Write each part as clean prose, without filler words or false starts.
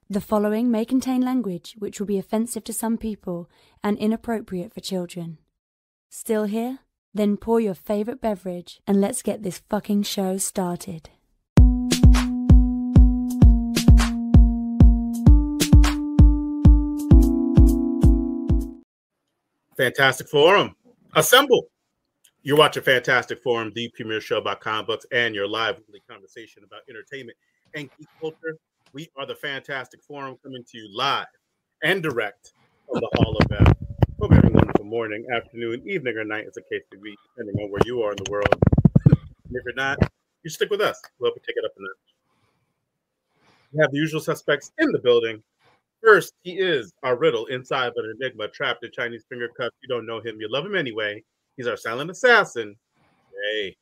The following may contain language which will be offensive to some people and inappropriate for children. Still here? Then pour your favorite beverage and let's get this fucking show started. Fantastic Forum, assemble! You're watching Fantastic Forum, the premier show about comic books and your live weekly conversation about entertainment and geek culture. We are the Fantastic Forum, coming to you live and direct from the Hall of Fame. Hope you're having a wonderful morning, afternoon, evening, or night, as the case may be, depending on where you are in the world. And if you're not, you stick with us. We'll help you take it up a notch. We have the usual suspects in the building. First, he is our riddle inside of an enigma, trapped in Chinese finger cuffs. You don't know him, you love him anyway. He's our silent assassin, Jay.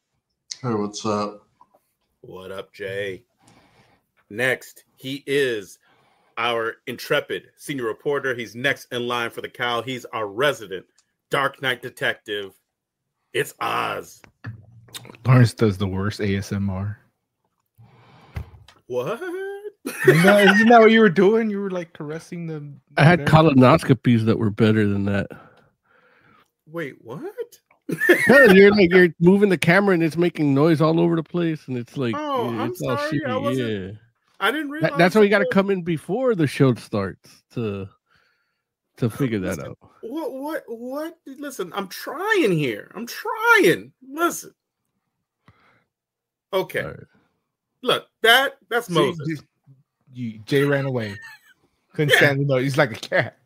Hey, what's up? What up, Jay? Next, he is our intrepid senior reporter. He's next in line for the cow. He's our resident Dark Knight detective. It's Oz. Lawrence does the worst ASMR. What? Isn't that what you were doing? You were like caressing the I had colonoscopies that were better than that. Wait, what? Yeah, you're moving the camera and it's making noise all over the place, and it's like, oh, yeah, I'm sorry. I didn't realize. That's why you got to come in before the show starts to figure that out. What? Listen, I'm trying here. I'm trying. Listen. Okay. Right. Look, that's Moses. Jay ran away. Couldn't stand the noise. He's like a cat.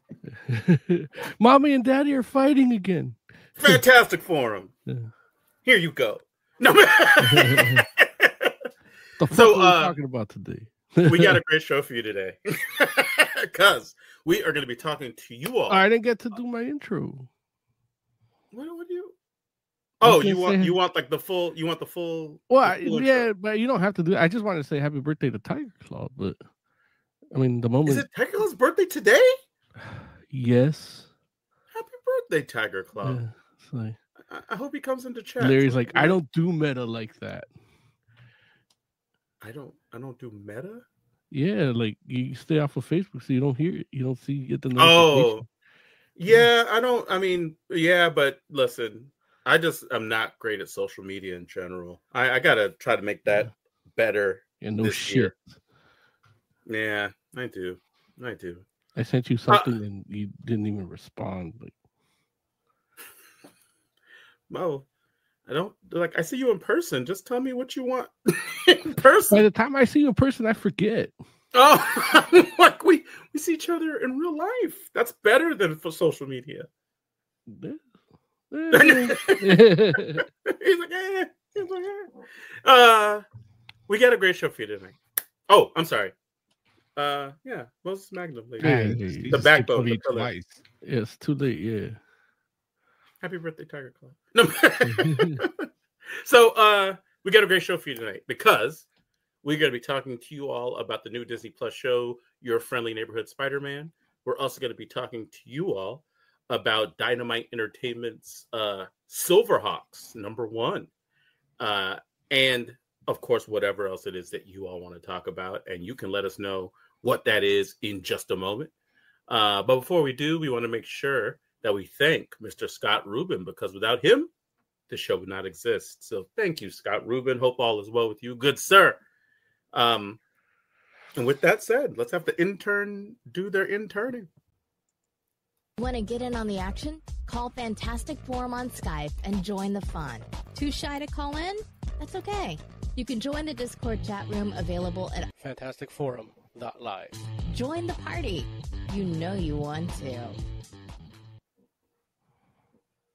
Mommy and Daddy are fighting again. Fantastic Forum. Yeah. Here you go. No. The fuck are we talking about today? We got a great show for you today, because we are going to be talking to you all. I didn't get to do my intro. What do you? Oh, you want like the full? You want the full? Well, yeah, but you don't have to do it. I just want to say happy birthday to Tiger Claw, but I mean the moment. Is it Tiger Claw's birthday today? Yes. Happy birthday, Tiger Claw. Yeah, like, I hope he comes into chat. Larry's like, I don't do meta like that. I don't do meta. Yeah, like you stay off of Facebook so you don't hear it. You don't get the notification. Oh, yeah. I don't. I mean, yeah, but listen, I'm not great at social media in general. I gotta try to make that better. Yeah, no shit. Year. Yeah, I do. I sent you something and you didn't even respond. Like, Mo, I don't like. I see you in person. Just tell me what you want in person. By the time I see you in person, I forget. Oh, like we see each other in real life. That's better than for social media. He's like, we got a great show for you tonight. Oh, I'm sorry. Yeah, Moses Magnum, the backbone. The twice. Yeah, it's too late. Yeah. Happy birthday, Tiger Claw. No. So, we got a great show for you tonight because we're going to be talking to you all about the new Disney Plus show, Your Friendly Neighborhood Spider-Man. We're also going to be talking to you all about Dynamite Entertainment's SilverHawks #1, and of course, whatever else it is that you all want to talk about, and you can let us know what that is in just a moment. But before we do, we want to make sure that we thank Mr. Scott Rubin, because without him, the show would not exist. So thank you, Scott Rubin. Hope all is well with you, good sir. And with that said, let's have the intern do their interning. Want to get in on the action? Call Fantastic Forum on Skype and join the fun. Too shy to call in? That's okay. You can join the Discord chat room available at fantasticforum.live. Join the party. You know you want to.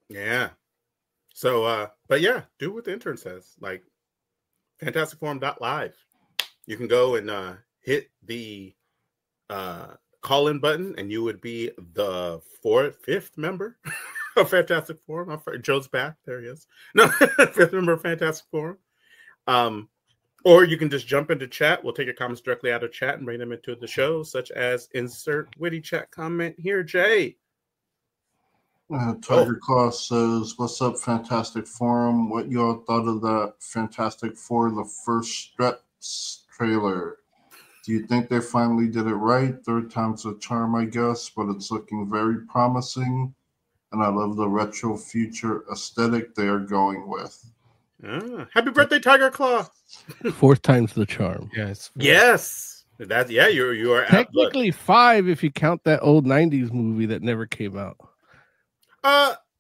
Yeah. So, but yeah, do what the intern says. Like, fantasticforum.live. You can go and hit the call-in button, and you would be the fifth member of Fantastic Forum. Joe's back. There he is. No, fifth member of Fantastic Forum. Or you can just jump into chat. We'll take your comments directly out of chat and bring them into the show, such as insert witty chat comment here, Jay. Tiger Claw says, what's up, Fantastic Forum? What y'all thought of that Fantastic Four, the first Stretch trailer? Do you think they finally did it right? Third time's a charm, I guess, but it's looking very promising. And I love the retro future aesthetic they are going with. Happy birthday, Tiger Claw. Fourth time's the charm. Yes. Yes. That's you are Technically 5 if you count that old 90s movie that never came out.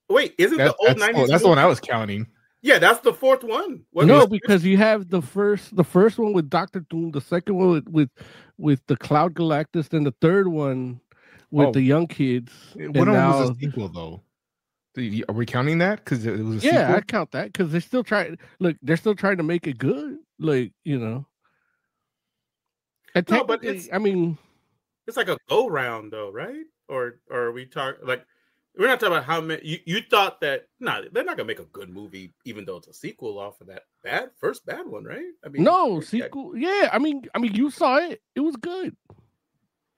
Wait, isn't the old 90s that's the one I was counting. Yeah, that's the fourth one. No, because you have the first one with Dr. Doom, the second one with the Cloud Galactus, then the third one with the young kids. What was a sequel though? Are we counting that? Because it was a sequel? Yeah, I count that because they're still trying. Look, they're still trying to make it good. Like, you know. And no, but it's like a go round though, right? Or are we talking like we're not talking about how many you thought that they're not gonna make a good movie even though it's a sequel off of that first bad one, right? I mean sequel. Yeah, I mean you saw it. It was good.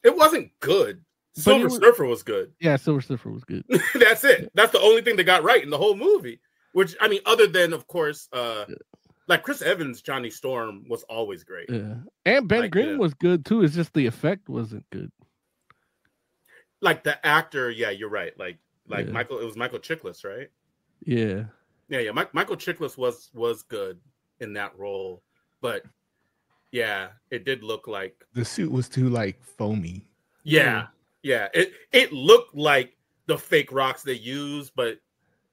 It wasn't good. Silver Surfer was good. Yeah, Silver Surfer was good. That's it. That's the only thing they got right in the whole movie. Which I mean, other than of course, like Chris Evans, Johnny Storm was always great. Yeah, and Ben Grimm was good too. It's just the effect wasn't good. Like the actor, yeah, you're right. Like Michael, it was Michael Chiklis, right? Yeah. Michael Chiklis was good in that role, but yeah, it did look like the suit was too like foamy. Yeah. It looked like the fake rocks they use, but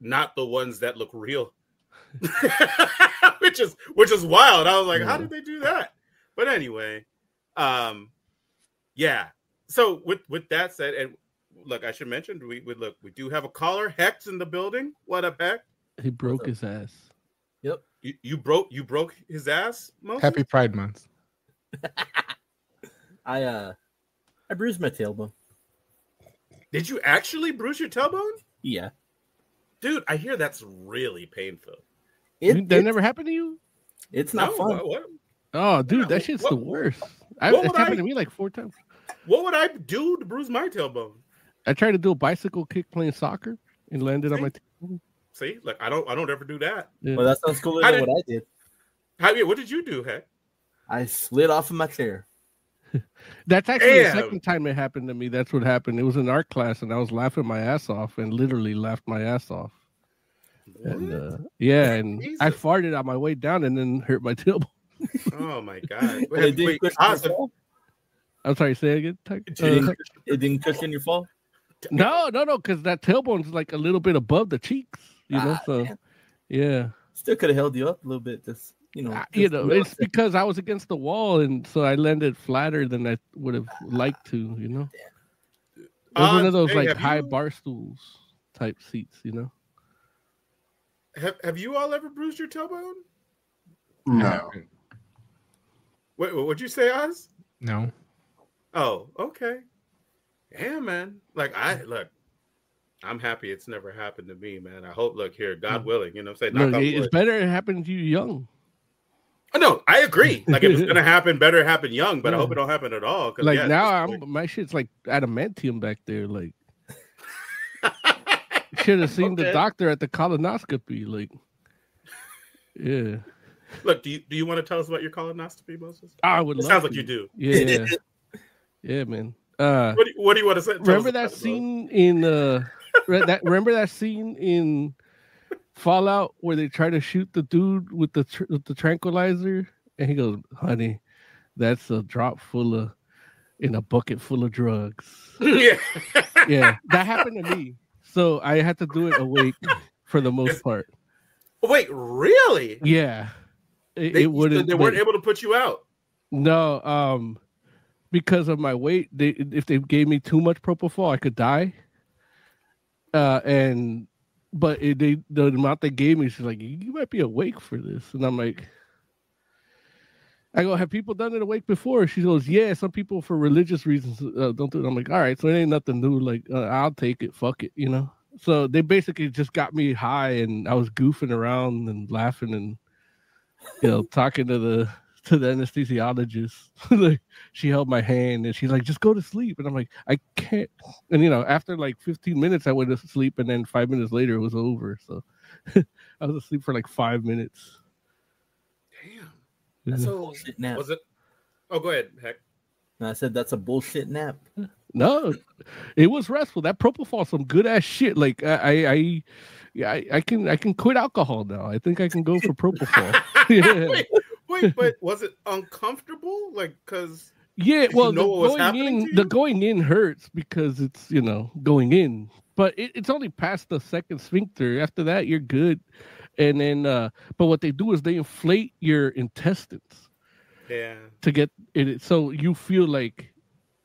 not the ones that look real. which is wild. I was like, how did they do that? But anyway, yeah. So with that said, and look, I should mention we do have a caller. Hex in the building. What up, Hex? He broke his ass. Yep. You broke his ass, Moses? Happy Pride Month. I bruised my tailbone. Did you actually bruise your tailbone? Yeah. Dude, I hear that's really painful. That never happened to you? It's not fun. What? Oh, dude, that shit's the worst. It's happened to me like 4 times. What would I do to bruise my tailbone? I tried to do a bicycle kick playing soccer and landed on my tailbone. See, like I don't ever do that. Yeah. Well, that sounds cooler than what I did. What did you do, Heck? I slid off of my chair. That's actually the second time it happened to me. That's what happened. It was an art class, and I was laughing my ass off, and literally laughed my ass off. What? And and Jesus. I farted on my way down, and then hurt my tailbone. Oh my god! I'm sorry. Say it again. It didn't cushion your fall. No, because that tailbone's like a little bit above the cheeks. You know, so man. Yeah. Still could have held you up a little bit. Just it's because I was against the wall, and so I landed flatter than I would have liked to. You know, it was one of those like high bar stools type seats. You know. Have you all ever bruised your tailbone? No. Wait, what'd you say, Oz? No. Oh, okay. Yeah, man. Like I'm happy it's never happened to me, man. I hope, God willing, you know what I'm saying? It's better it happened to you young. Oh, no, I agree. Like, if it's going to happen, better happen young, but I hope it don't happen at all. Like, now, my shit's like adamantium back there. Like, should have seen the doctor at the colonoscopy. Like, yeah. Look, do you want to tell us about your colonoscopy, Moses? I would love sounds like you do. Yeah. Yeah, man. What do you want to say? Remember that scene in remember that scene in Fallout where they try to shoot the dude with the tranquilizer, and he goes, "Honey, that's a drop in a bucket full of drugs." Yeah, that happened to me. So I had to do it awake for the most part. Wait, really? Yeah, they weren't able to put you out. No, because of my weight, if they gave me too much propofol, I could die. But the amount they gave me, she's like, you might be awake for this, and I'm like, I go, have people done it awake before? She goes, yeah, some people for religious reasons don't do it. I'm like, all right, so it ain't nothing new. Like, I'll take it. Fuck it, you know. So they basically just got me high, and I was goofing around and laughing and talking to the anesthesiologist. Like, she held my hand and she's like, just go to sleep. And I'm like, I can't. And after like 15 minutes I went to sleep, and then 5 minutes later it was over. So I was asleep for like 5 minutes. Damn. So was it? Oh, go ahead, Heck. And I said that's a bullshit nap. No, it was restful. That propofol, some good ass shit. Like I can quit alcohol now. I think I can go for propofol. Yeah. wait, but was it uncomfortable? Like, because yeah, well, the going in hurts because it's going in, but it's only past the second sphincter. After that, you're good. And then, but what they do is they inflate your intestines. Yeah. To get it, so you feel like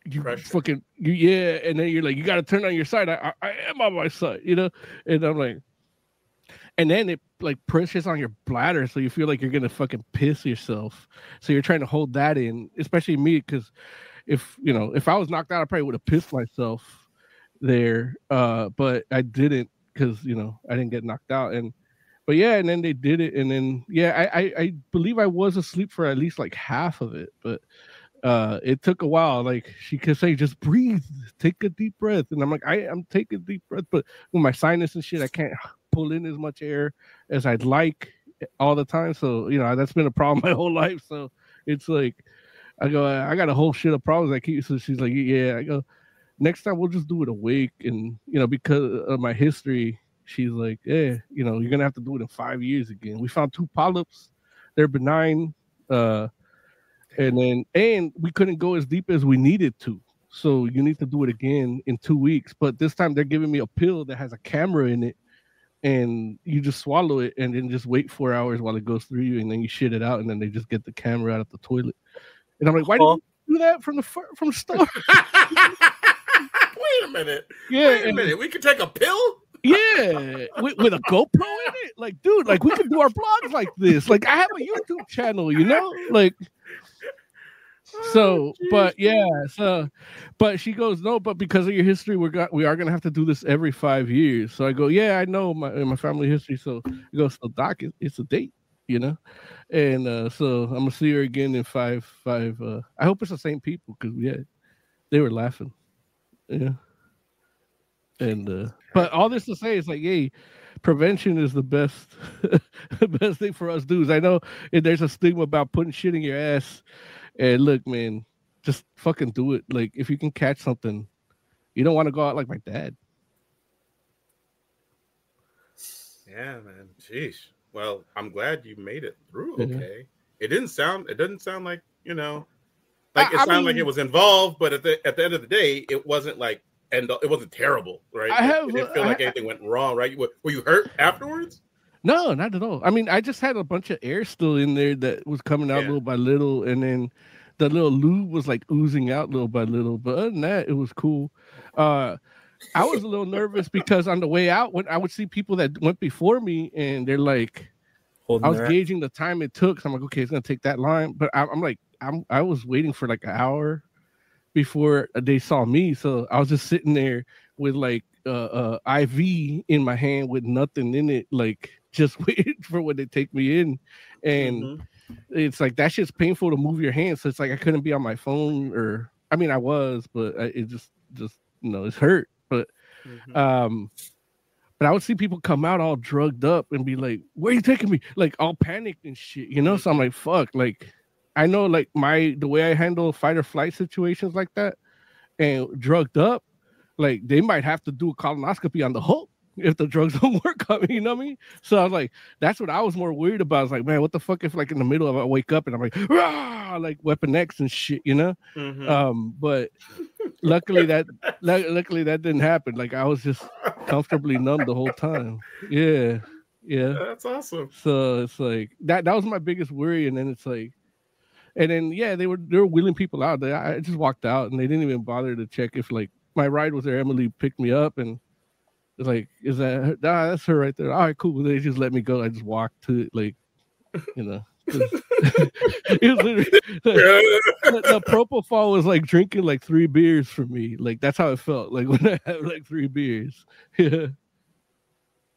you fucking and then you're like, you got to turn on your side. I am on my side, and I'm like, and then it like pushes on your bladder, so you feel like you're gonna fucking piss yourself. So you're trying to hold that in, especially me, because if I was knocked out, I probably would have pissed myself there, but I didn't because I didn't get knocked out. But yeah, and then they did it, and then I believe I was asleep for at least like half of it, but it took a while. Like she could say, just breathe, take a deep breath, and I'm like, I'm taking a deep breath, but with my sinus and shit, I can't pull in as much air as I'd like all the time. So that's been a problem my whole life. So it's like I got a whole shit of problems. So she's like, yeah. I go, next time we'll just do it awake, and because of my history. She's like, yeah, you're gonna have to do it in 5 years again. We found 2 polyps, they're benign, and we couldn't go as deep as we needed to. So you need to do it again in 2 weeks. But this time they're giving me a pill that has a camera in it, and you just swallow it and then just wait 4 hours while it goes through you, and then you shit it out, and then they just get the camera out of the toilet. And I'm like, why didn't you do that from the start? Wait a minute. Yeah, wait a minute. We could take a pill. Yeah, with a GoPro in it, like, dude, like we could do our vlogs like this. Like, I have a YouTube channel, like. So, but but she goes, no, but because of your history, we are gonna have to do this every 5 years. So I go, yeah, I know my family history. So he goes, so doc, it's a date, and so I'm gonna see her again in five. I hope it's the same people because they were laughing, yeah. And but all this to say is like, hey, prevention is the best best thing for us dudes. I know there's a stigma about putting shit in your ass, and look, man, just fucking do it. Like, if you can catch something, you don't want to go out like my dad. Yeah, man. Jeez. Well, I'm glad you made it through. Okay. It doesn't sound like it sounded like it was involved, but at the end of the day, it wasn't like. And it wasn't terrible, right? It didn't feel like anything went wrong, right? Were you hurt afterwards? No, not at all. I mean, I just had a bunch of air still in there that was coming out little by little, and then the little lube was like oozing out little by little. But other than that, it was cool. I was a little nervous because on the way out, when I would see people that went before me, and they're like, I was gauging the time it took. So I'm like, okay, it's gonna take that line. But I'm like, I was waiting for like an hour before they saw me, so I was just sitting there with like IV in my hand with nothing in it, like just waiting for when they take me in. And it's like that shit's painful to move your hands, so it's like I couldn't be on my phone, or I mean I was, but it just it's hurt. But but I would see people come out all drugged up and be like, where are you taking me? Like all panicked and shit, So I'm like, fuck, like I know, like the way I handle fight or flight situations like that, and drugged up, like they might have to do a colonoscopy on the hook if the drugs don't work on me. You know what I mean? So I was like, that's what I was more worried about. I was like, man, what the fuck if like in the middle of I wake up and I'm like, rah, like Weapon X and shit, But luckily that didn't happen. Like I was just comfortably numb the whole time. Yeah, that's awesome. So it's like that was my biggest worry, and then it's like. And then they were wheeling people out. I just walked out, and they didn't even bother to check if like my ride was there. Emily picked me up, and it's like, is that her? Nah, that's her right there. All right, cool. They just let me go. I just walked to it, like, it was literally the propofol was like drinking like 3 beers for me. Like that's how it felt. Like when I had like 3 beers. Yeah.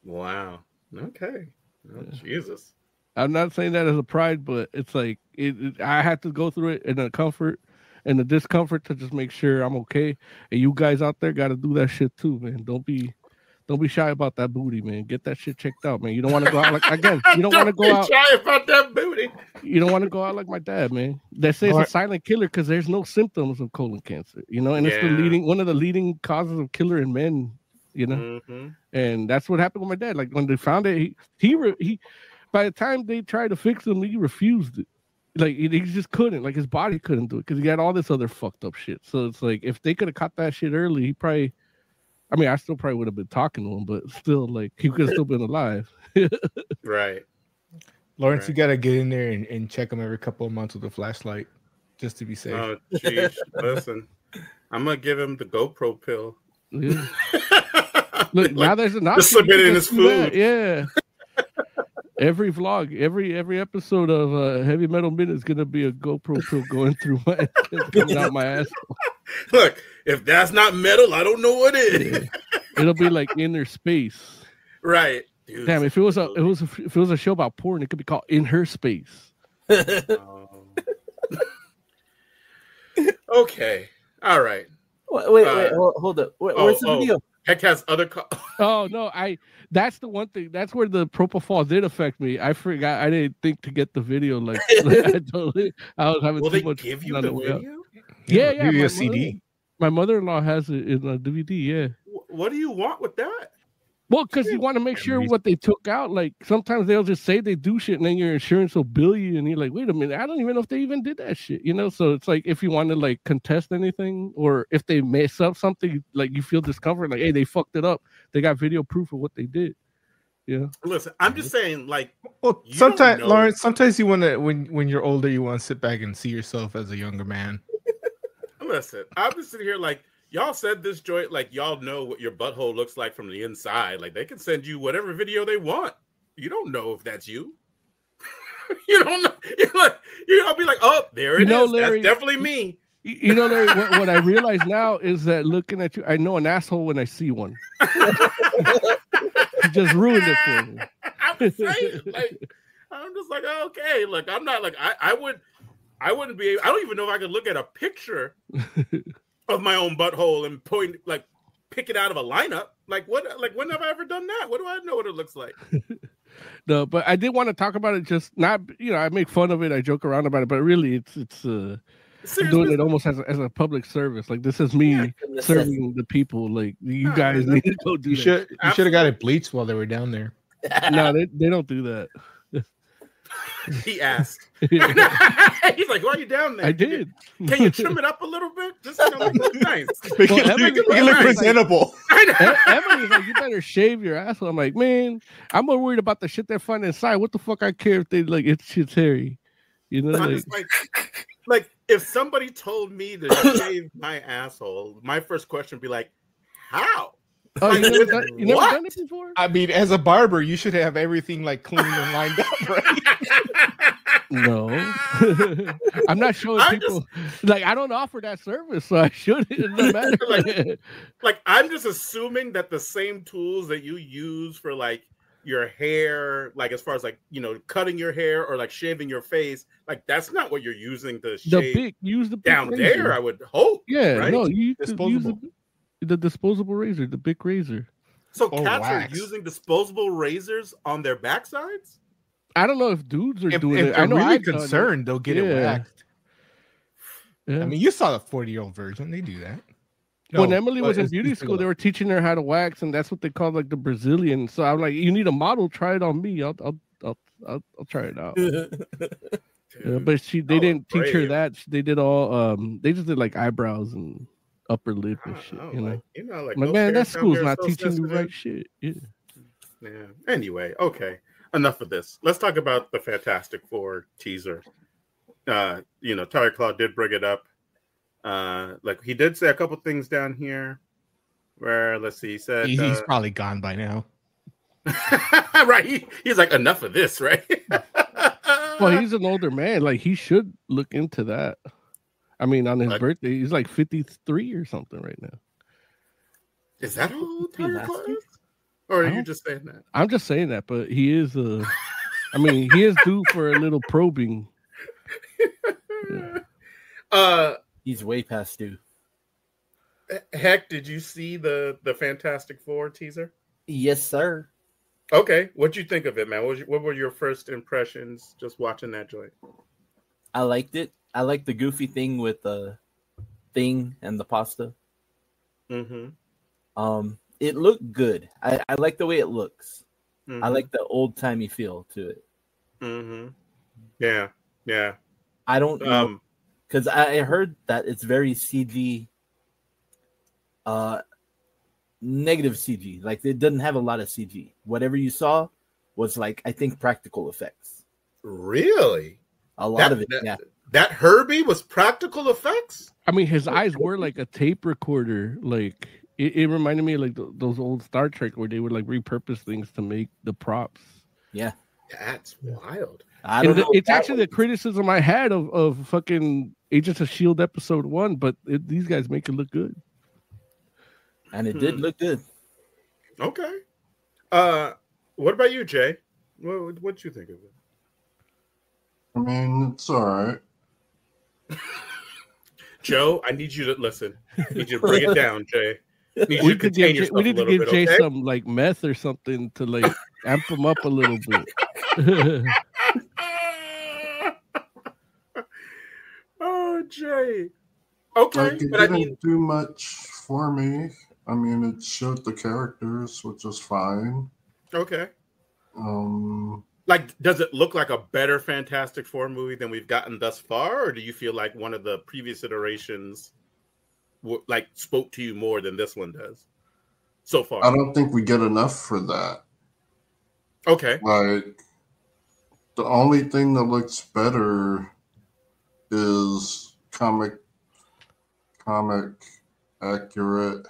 Wow. Okay. Oh, Jesus. I'm not saying that as a pride, but it's like I had to go through it in the comfort and the discomfort to just make sure I'm okay. And you guys out there got to do that shit too, man. Don't be Don't be shy about that booty, man. Get that shit checked out, man. You don't want to go out like again. You don't want to go be out. shy about that booty. You don't want to go out like my dad, man. They say it's a silent killer because there's no symptoms of colon cancer, you know, and it's one of the leading causes of killer in men, you know. And that's what happened with my dad. Like when they found it, he by the time they tried to fix him, he refused it. Like he just couldn't. Like his body couldn't do it because he had all this other fucked up shit. So it's like if they could have caught that shit early, he probably. I mean, I still probably would have been talking to him, but still, like, he could have still been alive. Right. Lawrence, you got to get in there and check him every couple of months with a flashlight just to be safe. Oh, jeez. Listen, I'm going to give him the GoPro pill. Yeah. Look, now there's an option. Just slip it in his food. Yeah. Every vlog, every episode of Heavy Metal Minute is going to be a GoPro pill going through coming out my ass. Look, if that's not metal, I don't know what is. Yeah. It'll be like Inner Space, right? Dude, damn, if it was a show about porn, it could be called In Her Space. Okay, all right. Wait, hold up. Where's the video? Heck has other. Oh no, that's the one thing. That's where the propofol did affect me. I forgot. I didn't think to get the video. Like I was having Will too they much. Give you the video? Yeah. Give you a CD. My mother-in-law has it in a DVD. Yeah. What do you want with that? Well, because you want to make sure what they took out. Like sometimes they'll just say they do shit, and then your insurance will bill you, and you're like, wait a minute, I don't even know if they even did that shit. You know, so it's like if you want to like contest anything, or if they mess up something, like you feel discomfort, like hey, they fucked it up. They got video proof of what they did. Yeah. Listen, I'm just saying, like, well, sometimes Lawrence, sometimes you want to when you're older, you want to sit back and see yourself as a younger man. Listen, I'm just sitting here like. Y'all said this joint, like y'all know what your butthole looks like from the inside. Like they can send you whatever video they want. You don't know if that's you. You don't know. You'll be like, oh, there it is. Larry, that's definitely me. You know, Larry, what I realize now is that looking at you, I know an asshole when I see one. You just ruined it for me. I'm just saying, like, I'm just like, okay, look, I'm not like I wouldn't be. I don't even know if I could look at a picture of my own butthole and pick it out of a lineup. Like what? Like when have I ever done that? What do I know what it looks like? No, but I did want to talk about it. Just not, I make fun of it. I joke around about it, but really, it's I'm doing it almost as a public service. Like this is me serving the people. Like you guys need to go do. You should have got it bleached while they were down there. No, they don't do that. He asked. He's like, "Why are you down there? I did. Can you trim it up a little bit? Just make it look nice. Make it look presentable." Emily's like, "You better shave your asshole." I'm like, "Man, I'm more worried about the shit they find inside. What the fuck I care if they like it's shit's hairy, you know?" Like if somebody told me to shave my asshole, my first question would be like, "How?" Oh, you never done it before? I mean, as a barber, you should have everything like clean and lined up, right? No, I'm not showing people. Like I don't offer that service, so I shouldn't. It doesn't matter. like I'm just assuming that the same tools that you use for like your hair, like as far as like cutting your hair or like shaving your face, like that's not what you're using to shave. Use the big down razor. there. I would hope. Yeah, right? No, you use the disposable razor, the big razor. So cats are using disposable razors on their backsides? I don't know if dudes are doing it. If they're really concerned, they'll get it waxed. Yeah. I mean, you saw the 40-year-old version. They do that. When Emily was in beauty school, they were teaching her how to wax, and that's what they call like the Brazilian. So I'm like, you need a model, try it on me. I'll try it out. But they didn't teach her that. They did all they just did like eyebrows and upper lip and shit. Like man, that school's not teaching you right shit. Yeah. Anyway, okay. Enough of this. Let's talk about the Fantastic Four teaser. Tyler Claw did bring it up. Like he did say a couple things down here where let's see, he said he's probably gone by now. Right. He's like, enough of this, right? Well, he's an older man. Like he should look into that. I mean, on his birthday, he's like 53 or something right now. Is that how old Tyler Claw is? Or are you just saying that? I'm just saying that, but he is I mean, he is due for a little probing. Yeah. He's way past due. Heck, did you see the Fantastic Four teaser? Yes, sir. Okay, what'd you think of it, man? What were your first impressions just watching that joint? I liked it. I liked the goofy thing with the thing and the pasta. Mm-hmm. It looked good. I like the way it looks. Mm-hmm. I like the old timey feel to it. Mm-hmm. Yeah. I don't know because I heard that it's very CG, negative CG. Like it doesn't have a lot of CG. Whatever you saw was like I think practical effects. Really? A lot of it. Yeah. That Herbie was practical effects? I mean, his eyes were like a tape recorder. Like it reminded me of like those old Star Trek where they would like repurpose things to make the props. Yeah. That's wild. I don't know. It's actually the criticism I had of fucking Agents of S.H.I.E.L.D. episode 1, but these guys make it look good. And it did look good. Okay. What about you, Jay? What'd you think of it? I mean, it's all right. Joe, I need you to listen. I need you to bring it down, Jay. We need to give Jay some like meth or something to like amp him up a little bit. Oh, Jay. Okay, like, it didn't do much for me. I mean, it showed the characters, which was fine. Okay. Like, does it look like a better Fantastic Four movie than we've gotten thus far, or do you feel like one of the previous iterations spoke to you more than this one does so far? I don't think we get enough for that. Okay. Like, the only thing that looks better is comic accurate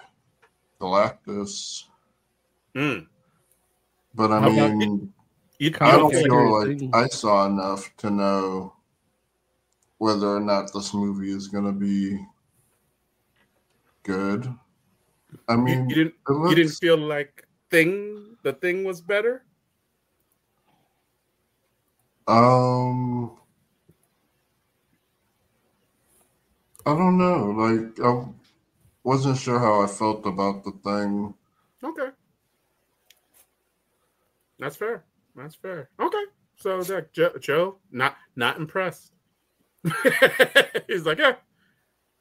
Galactus. But I mean, I don't feel like I saw enough to know whether or not this movie is going to be good. I mean, you didn't feel like the thing was better? I don't know. Like, I wasn't sure how I felt about the thing. Okay. That's fair. Okay. So that Joe, not impressed. He's like, yeah,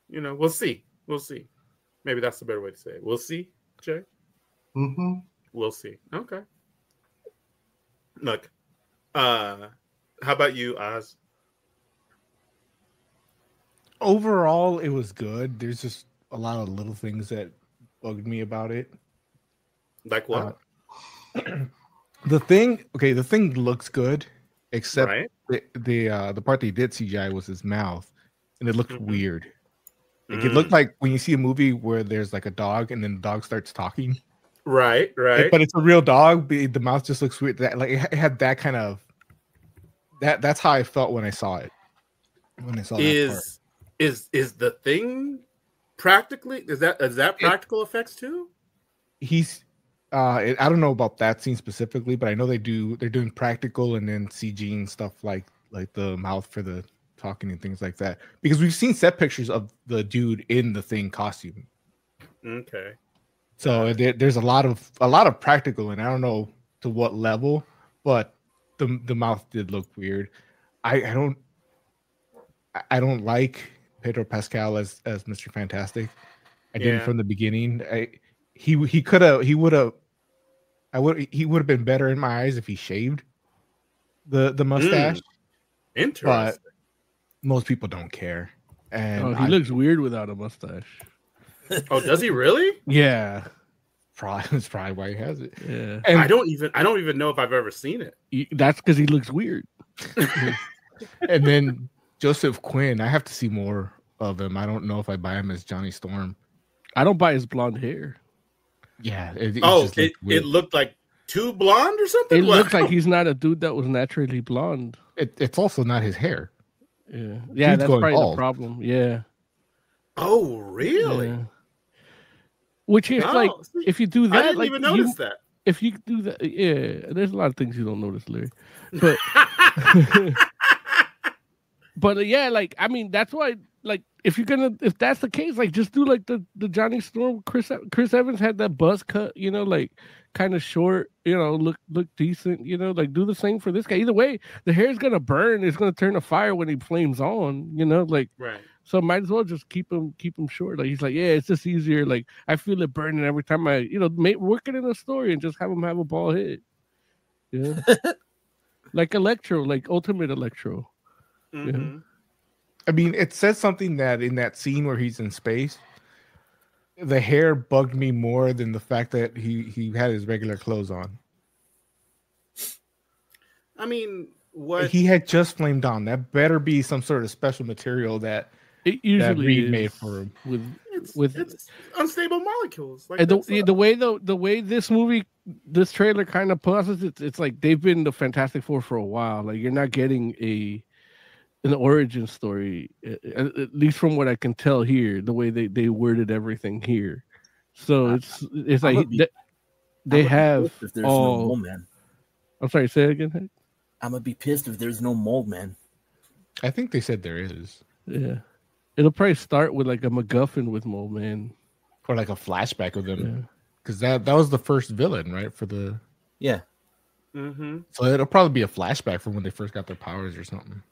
we'll see. Maybe that's the better way to say it. We'll see, Jay. Mm-hmm. We'll see. Okay. Look, how about you, Oz? Overall, it was good. There's just a lot of little things that bugged me about it. Like what? The thing looks good, except right? the part they did CGI was his mouth, and it looked weird. Like, it looked like when you see a movie where there's like a dog and then the dog starts talking. Right. But it's a real dog. The mouth just looks weird. That like it had that kind of that's how I felt when I saw it. When I saw that part. Is the thing practically is that practical effects too? I don't know about that scene specifically, but I know they're doing practical and then CG and stuff like the mouth for the talking and things like that. Because we've seen set pictures of the dude in the Thing costume. Okay. So there's a lot of practical, and I don't know to what level, but the mouth did look weird. I don't like Pedro Pascal as Mr. Fantastic. I didn't from the beginning. He would have been better in my eyes if he shaved the mustache. Interesting. But most people don't care. And he looks weird without a mustache. Oh, does he really? Yeah. That's probably why he has it. Yeah. And I don't even know if I've ever seen it. That's because he looks weird. And then Joseph Quinn, I have to see more of him. I don't know if I buy him as Johnny Storm. I don't buy his blonde hair. Yeah. It looked like too blonde or something? It looks like he's not a dude that was naturally blonde. It's also not his hair. Yeah. Dude's That's probably bald. the problem. Yeah. Oh, really? Yeah. Which is like, if you do that, I didn't even notice that. If you do that, yeah, there's a lot of things you don't notice, Larry. But, but yeah, like, I mean, that's why like if that's the case, like just do like the Johnny Storm. Chris Evans had that buzz cut, like kind of short, look decent, like do the same for this guy. Either way, the hair's gonna burn. It's gonna turn to fire when he flames on, like Right. So might as well just keep him short. Like he's like, yeah, it's just easier. Like I feel it burning every time I, work it in a story and just have him have a bald head. Yeah. Like Electro, like Ultimate Electro. Mm-hmm. Yeah. I mean, it says something that in that scene where he's in space, the hair bugged me more than the fact that he had his regular clothes on. I mean, what he had just flamed on. That better be some sort of special material that it usually Reed made for him. With it's unstable molecules. Like and the way this trailer kind of pauses, it's like they've been the Fantastic Four for a while. Like you're not getting an origin story, at least from what I can tell here, the way they worded everything here. So it's like they have if there's no Mole Man. I'm sorry, say it again. I'm gonna be pissed if there's no Mole Man. I think they said there is. Yeah, it'll probably start with like a MacGuffin with Mole Man, or like a flashback of them, because that was the first villain, right? For the Mm-hmm. So it'll probably be a flashback from when they first got their powers or something.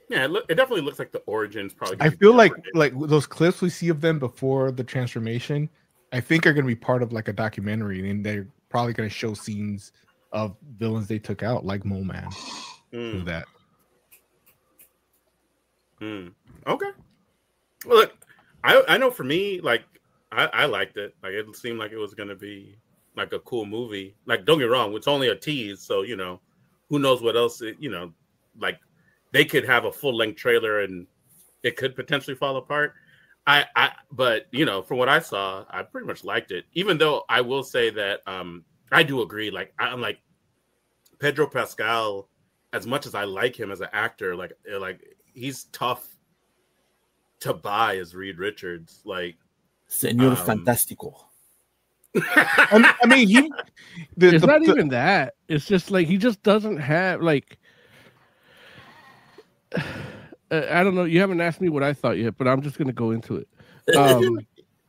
Yeah, it definitely looks like the origins probably. I feel like those clips we see of them before the transformation, I think are going to be part of like a documentary, and they're probably going to show scenes of villains they took out, like Mole Man. Do that. Okay. Well, look, I know for me, like I liked it. Like it seemed like it was going to be like a cool movie. Like don't get me wrong, it's only a tease, so who knows what else? Like. They could have a full-length trailer and it could potentially fall apart. But from what I saw, I pretty much liked it. Even though I will say that I do agree. Like I'm like Pedro Pascal, as much as I like him as an actor, like he's tough to buy as Reed Richards. Like Señor Fantástico. I mean, it's not even that. It's just like he just doesn't have like. I don't know. You haven't asked me what I thought yet, but I'm just going to go into it.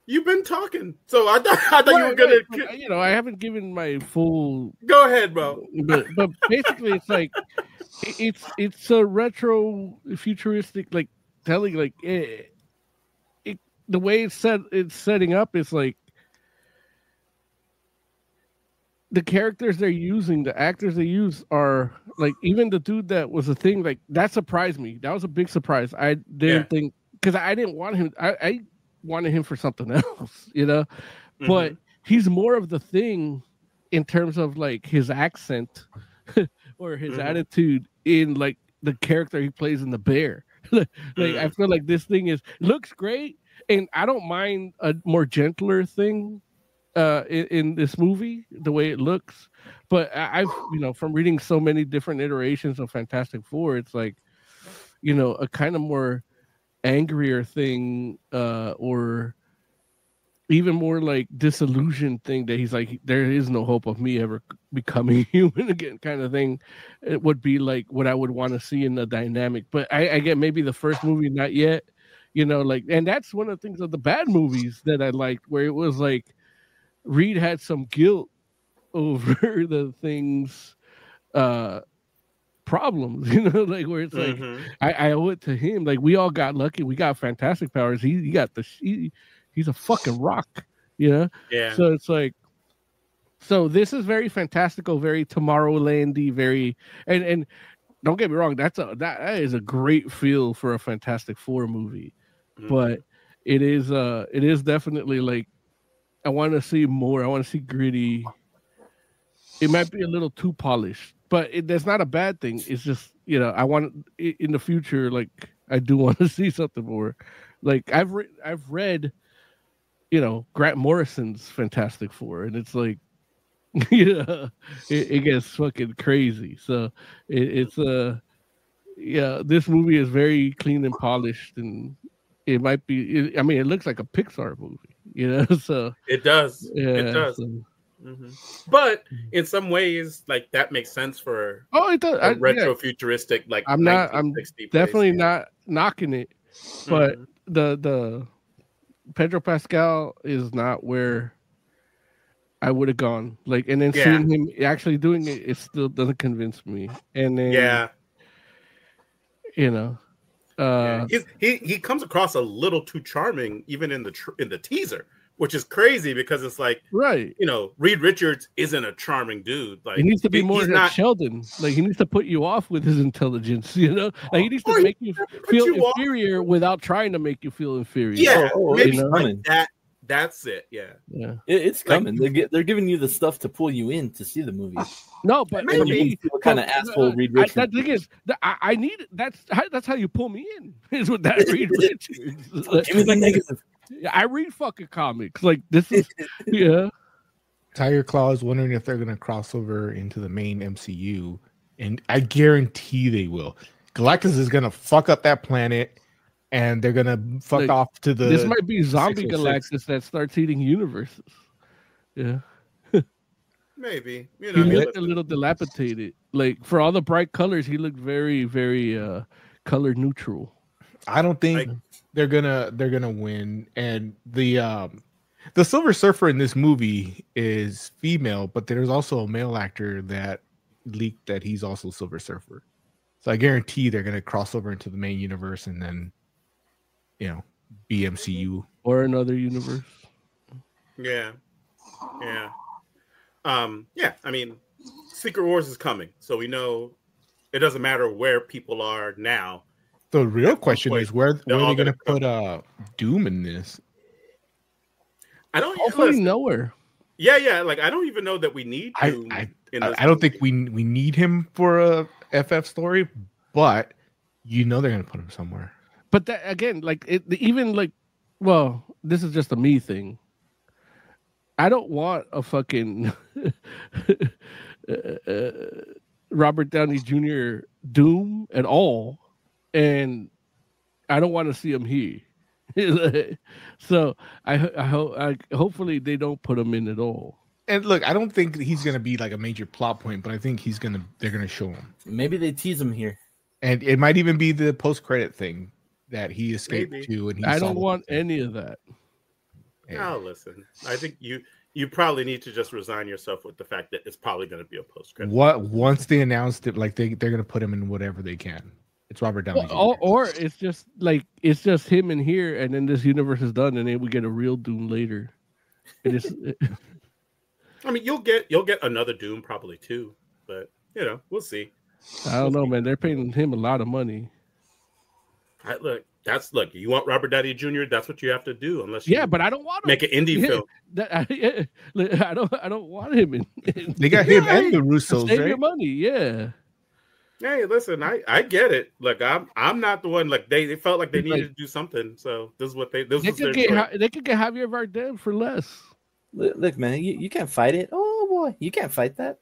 You've been talking, so I thought you were going to. I haven't given my full. Go ahead, bro. But basically, it's like it's a retro futuristic like telling like the way it's setting up is like. The characters they're using, the actors they use are like even the dude that was a thing like that surprised me. That was a big surprise. I didn't think because I didn't want him. I wanted him for something else, But he's more of the thing in terms of like his accent or his attitude in like the character he plays in The Bear. I feel like this thing looks great, and I don't mind a more gentler thing. In this movie, the way it looks, but I've from reading so many different iterations of Fantastic Four, it's like a kind of more angrier thing, or even more like disillusioned thing that he's like, there is no hope of me ever becoming human again, kind of thing. It would be like what I would want to see in the dynamic, but I get maybe the first movie not yet, and that's one of the things of the bad movies that I liked, where it was like. Reed had some guilt over the thing's problems, like where it's like I owe it to him. Like we all got lucky, we got fantastic powers. He got he's a fucking rock, Yeah. So it's like, so this is very fantastical, very Tomorrowlandy, very and don't get me wrong, that is a great feel for a Fantastic Four movie, but it is definitely like. I want to see more. I want to see gritty. It might be a little too polished, but that's not a bad thing. It's just, I want in the future, like I do want to see something more. Like I've read, Grant Morrison's Fantastic Four, and it's like, it gets fucking crazy. So this movie is very clean and polished, and it might be. It looks like a Pixar movie. So it does. It does. So. But in some ways, like that makes sense for it does. Retro futuristic, like I'm definitely not knocking it. But the Pedro Pascal is not where I would have gone. Like, and then seeing him actually doing it, it still doesn't convince me. And then, you know, he comes across a little too charming, even in the teaser, which is crazy because it's like, right, you know, Reed Richards isn't a charming dude. Like, he needs to be more like not Sheldon. Like, he needs to put you off with his intelligence. You know, like he needs to make you feel inferior without trying to make you feel inferior. Yeah, maybe you know? like that. That's it. Yeah. It's coming. They're giving you the stuff to pull you in to see the movie. No, but maybe what kind of asshole Reed Richards. The thing is, I need that's how you pull me in. Is with that Reed Richards. Give me the negative. I read fucking comics. Like this is Tiger Claw is wondering if they're going to cross over into the main MCU, and I guarantee they will. Galactus is going to fuck up that planet, and they're going to fuck off to the. This might be zombie Galactus that starts eating universes. Yeah. Maybe. You know, he looked a little dilapidated. Like for all the bright colors, he looked very, very color neutral. I don't think they're gonna win. And the Silver Surfer in this movie is female, but there's also a male actor that leaked that he's also Silver Surfer. So I guarantee they're gonna cross over into the main universe and then, you know, be MCU or another universe. Yeah. I mean, Secret Wars is coming, so we know it doesn't matter where people are now. The real question is where are they going to put Doom in this? I don't hopefully nowhere. Yeah. Like I don't even know that we need Doom. I don't think we need him for a FF story, but you know they're going to put him somewhere. But that, again, like even like, well, this is just a me thing. I don't want a fucking Robert Downey Jr. Doom at all, and I don't want to see him here. So I hopefully they don't put him in at all. And look, I don't think he's going to be like a major plot point, but I think they're going to show him. Maybe they tease him here, and it might even be the post-credit thing that he escaped to. And I don't want any of that. Oh, listen. I think you probably need to just resign yourself with the fact that it's probably going to be a post-credit. Once they announced it, like they're going to put him in whatever they can. It's Robert Downey Jr. Or it's just him in here, and then this universe is done, and then we get a real Doom later. I mean, you'll get another Doom probably too, but you know, we'll see. I don't know, man. They're paying him a lot of money. Look, you want Robert Downey Jr., that's what you have to do, unless you but I don't want him. Make an indie film. I don't want him in. They got him and the Russos, save right? your money, yeah. Hey, listen, I get it. Look, I'm not the one. Like they felt like they needed to do something, so this is what they was their choice. They could get Javier Bardem for less. Look, man, you can't fight it. Oh boy, you can't fight that.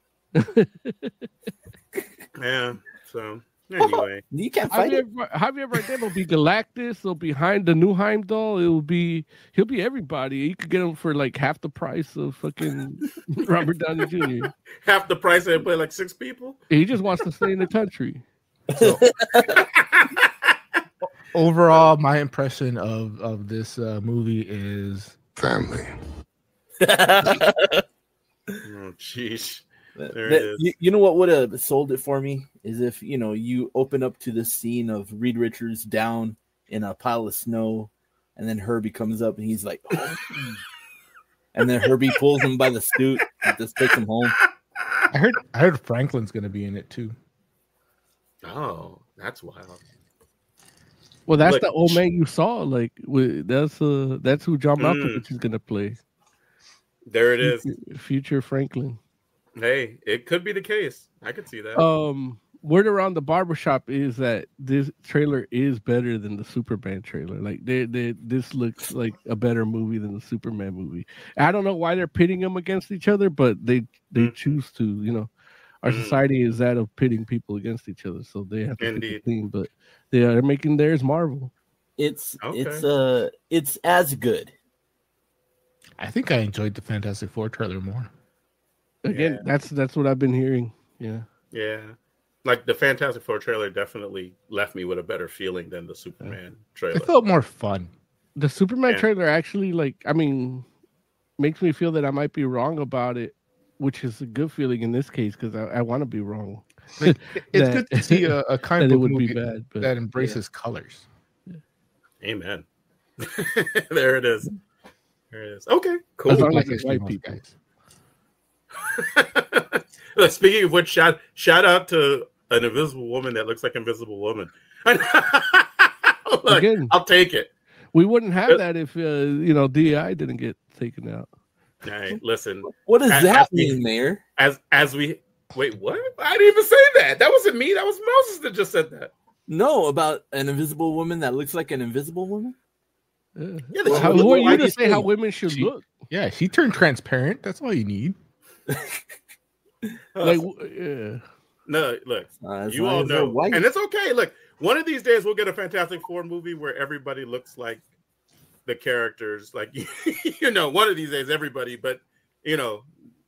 Yeah. So anyway, you can't fight it. Javier Bardem will be Galactus. He'll be behind the new Heimdall. He'll be everybody. You could get him for like half the price of fucking Robert Downey Jr. Half the price and play like 6 people. He just wants to stay in the country. So, overall, my impression of this movie is family. Oh, jeez. You know what would have sold it for me is if you open up to the scene of Reed Richards down in a pile of snow, and then Herbie comes up and he's like, oh. And then Herbie pulls him by the scoot and just takes him home. I heard Franklin's going to be in it too. Oh, that's wild. Well, that's the old man you saw. Like, that's who John Malkovich is going to play. There it is. Future Franklin. Hey, it could be the case. I could see that. Word around the barbershop is that this trailer is better than the Superman trailer. Like, this looks like a better movie than the Superman movie. I don't know why they're pitting them against each other, but they choose to. Our society is that of pitting people against each other, so they have to pick a team. But they're making theirs Marvel. It's as good. I think I enjoyed the Fantastic Four trailer more. Again, that's what I've been hearing. Yeah. Yeah. Like the Fantastic Four trailer definitely left me with a better feeling than the Superman trailer. It felt more fun. The Superman trailer actually, makes me feel that I might be wrong about it, which is a good feeling in this case because I want to be wrong. Like, it's good to see a kind that of it would movie be bad, but, that embraces colors. Amen. There it is. There it is. Okay, cool. As long Like as it's Extreme white House people. guys. Speaking of which, shout out to an invisible woman that looks like Invisible Woman. Look, Again, I'll take it. We wouldn't have that if DEI didn't get taken out. All right, listen. What does that mean, Mayor? As we wait, what? I didn't even say that. That wasn't me. That was Moses that just said that. No, about an invisible woman that looks like an invisible woman. Yeah, Who are you to say how women should look? Yeah, she turned transparent. That's all you need. No, look, As you long all as they're know, white. and it's okay. Look, one of these days we'll get a Fantastic Four movie where everybody looks like the characters. Like one of these days, everybody, but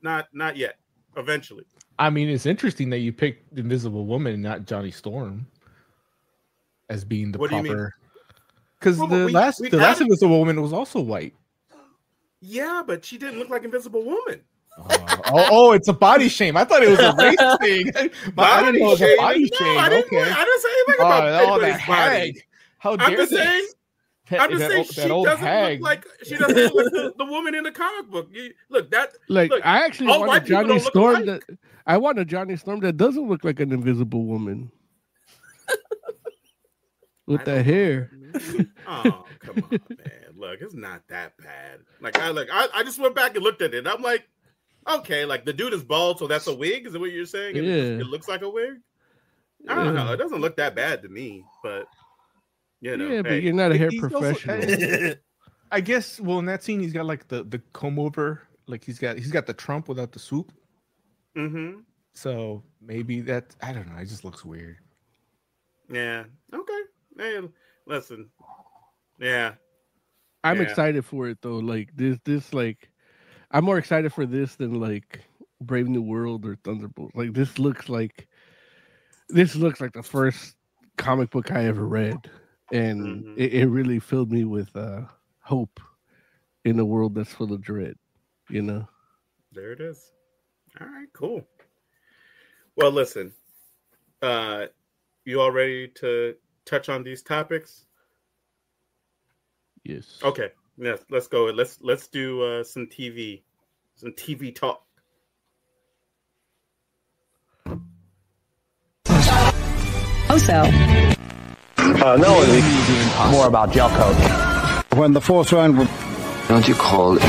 not yet. Eventually. I mean, it's interesting that you picked Invisible Woman and not Johnny Storm as being the What do you mean? proper. Because Well, the last Invisible Woman was also white. Yeah, but she didn't look like Invisible Woman. It's a body shame. I thought it was a race thing. I didn't know it was a body shame. I didn't say anything about anybody's that body. hag. How I'm dare just they? saying. I'm just saying she doesn't look like the woman in the comic book. I actually want a Johnny Storm I want a Johnny Storm that doesn't look like an invisible woman. With that hair. Oh, come on, man. Look, it's not that bad. I just went back and looked at it. And I'm like, okay, like the dude is bald, so that's a wig? Is that what you're saying? Yeah. It looks like a wig? I don't know. It doesn't look that bad to me, but but you're not a hair professional. I guess. Well, in that scene, he's got like the comb over, like he's got the Trump without the swoop. Mm-hmm. So maybe that, I don't know. It just looks weird. Yeah. Okay. Hey, listen. Yeah. I'm excited for it though. Like this, I'm more excited for this than like Brave New World or Thunderbolt. Like this looks like the first comic book I ever read. And it really filled me with hope in a world that's full of dread, There it is. All right, cool. Well, listen, you all ready to touch on these topics? Yes. Okay. Yes, let's go. Let's do some TV talk. Also. No, it's more about gel coat. When the fourth round... Don't you call it...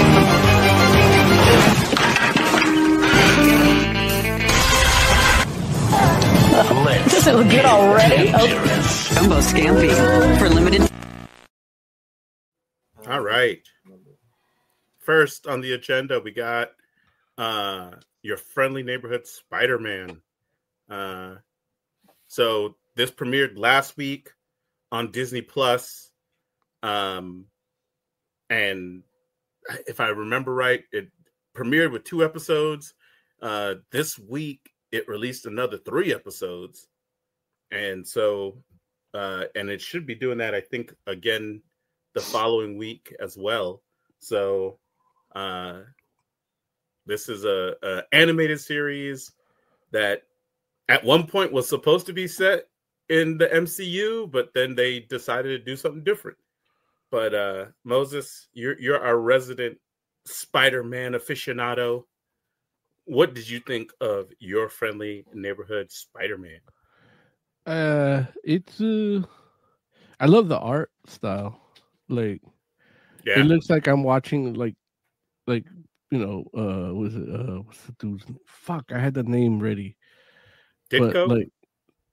Does it look good already? Jumbo Scampi for limited... All right. First on the agenda, we got your friendly neighborhood Spider-Man. So this premiered last week on Disney Plus, and if I remember right, it premiered with 2 episodes. This week it released another 3 episodes, and so and it should be doing that, I think, again the following week as well. So this is a animated series that at one point was supposed to be set in the MCU, but then they decided to do something different. But Moses, you're our resident Spider-Man aficionado. What did you think of your friendly neighborhood Spider-Man? It's I love the art style. Like, it looks like I'm watching like what's the dude's name? Fuck, I had the name ready. Ditko?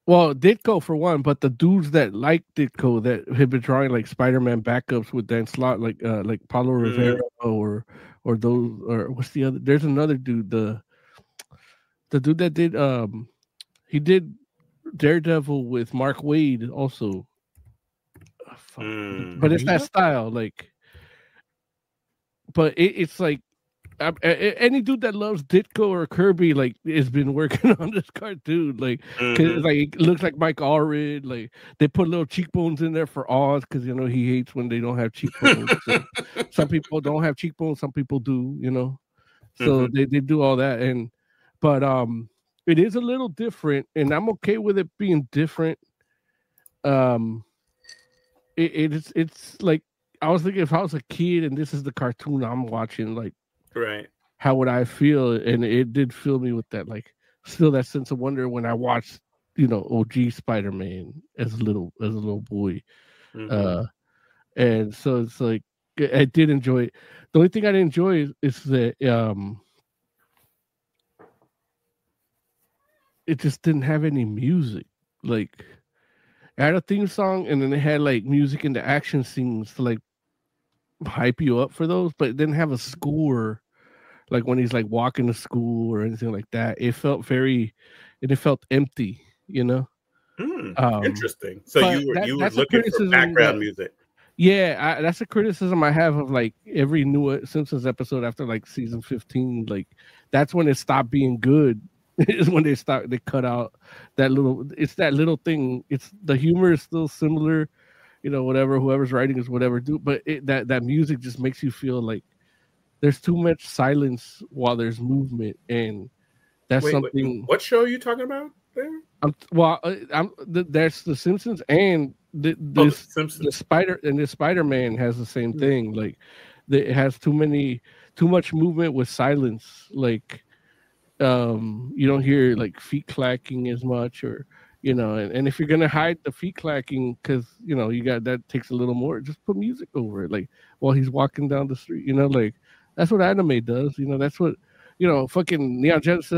Ditko for one, but the dudes that like Ditko that have been drawing like Spider-Man backups with Dan Slott, like Paulo Rivera or those, or what's the other? There's another dude, the dude that did he did Daredevil with Mark Waid also. But it's that style, like. But it's like any dude that loves Ditko or Kirby like has been working on this cartoon, like because like it looks like Mike Allred. Like they put little cheekbones in there for Oz because you know he hates when they don't have cheekbones. So, some people don't have cheekbones, some people do. You know, so they do all that, but it is a little different, and I'm okay with it being different. It's like I was thinking if I was a kid and this is the cartoon I'm watching, like. Right. How would I feel? And it did fill me with that, like, still that sense of wonder when I watched, you know, OG Spider-Man as a little boy. And so it's like I did enjoy it. The only thing I didn't enjoy is that it just didn't have any music. Like, it had a theme song, and then it had like music in the action scenes to like hype you up for those, but it didn't have a score like when he's like walking to school or anything like that. It felt empty, you know. Interesting. So you were looking for background music. Yeah, that's a criticism I have of like every new Simpsons episode after like season 15. Like that's when it stopped being good. Is when they cut out that little. It's that little thing. It's the humor is still similar. You know, whatever, whoever's writing is whatever but that music just makes you feel like there's too much silence while there's movement, and that's something. What show are you talking about there? There's the Simpsons and the Spider-Man has the same thing. Like, it has too much movement with silence. Like, you don't hear like feet clacking as much, or. You know, and if you're gonna hide the feet clacking, because you know that takes a little more, just put music over it, like while he's walking down the street. You know, like that's what anime does. You know, that's what fucking Neon Genesis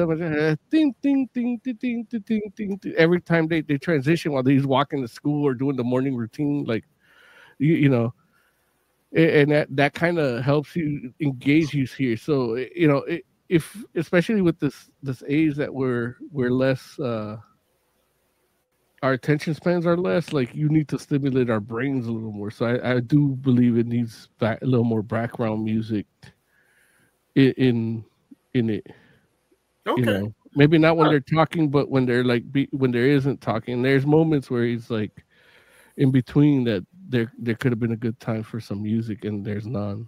ding ding ding ding ding ding ding. Every time they transition while he's walking to school or doing the morning routine, like you know, and that kind of helps you engage you here. So you know, if especially with this age that we're less. Our attention spans are less, like you need to stimulate our brains a little more. So I do believe it needs a little more background music in it. Okay. You know, maybe not when they're talking, but when they're like when there isn't talking. There's moments where he's like in between that there could have been a good time for some music, and there's none.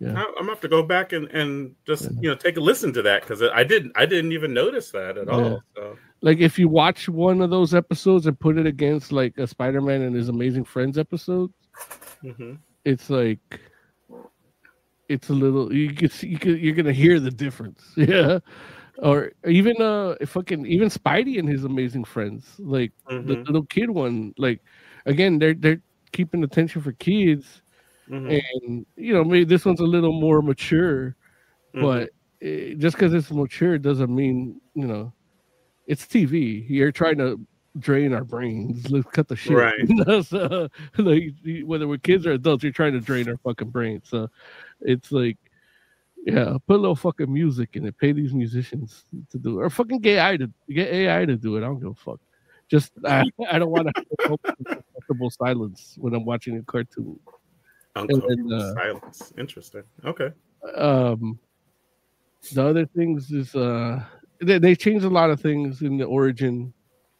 Yeah, I'm gonna have to go back and just take a listen to that, because I didn't even notice that at all. So. Like if you watch one of those episodes and put it against like a Spider-Man and His Amazing Friends episode, it's like it's a little you're gonna hear the difference, yeah. Or even even Spidey and His Amazing Friends, like the little kid one. Like again, they're keeping attention for kids, and maybe this one's a little more mature, but just because it's mature doesn't mean it's TV. You're trying to drain our brains. Let's cut the shit. Right. So, like, whether we're kids or adults, you're trying to drain our fucking brains. So it's like, yeah, put a little fucking music in it. Pay these musicians to do it. Or fucking get AI to do it. I don't give a fuck. Just, I don't want to have uncomfortable silence when I'm watching a cartoon. Uncomfortable silence. Interesting. Okay. The other things is, they changed a lot of things in the origin.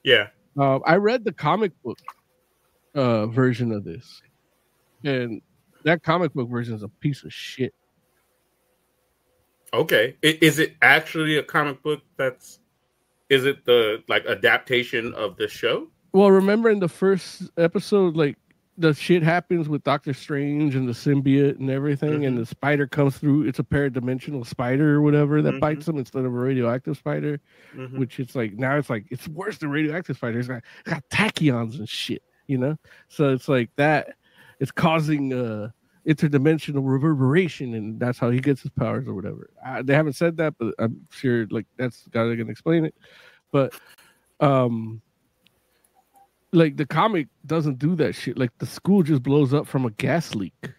Yeah. I read the comic book version of this, and that comic book version is a piece of shit. Okay. Is it actually a comic book is it the adaptation of the show? Well, remember in the first episode, like the shit happens with Doctor Strange and the symbiote and everything, and the spider comes through. It's a paradimensional spider or whatever that bites them instead of a radioactive spider, which it's like now it's worse than radioactive spiders. It's got tachyons and shit, So it's like that. It's causing interdimensional reverberation, and that's how he gets his powers or whatever. They haven't said that, but I'm sure that's gotta explain it. But like the comic doesn't do that shit. Like the school just blows up from a gas leak.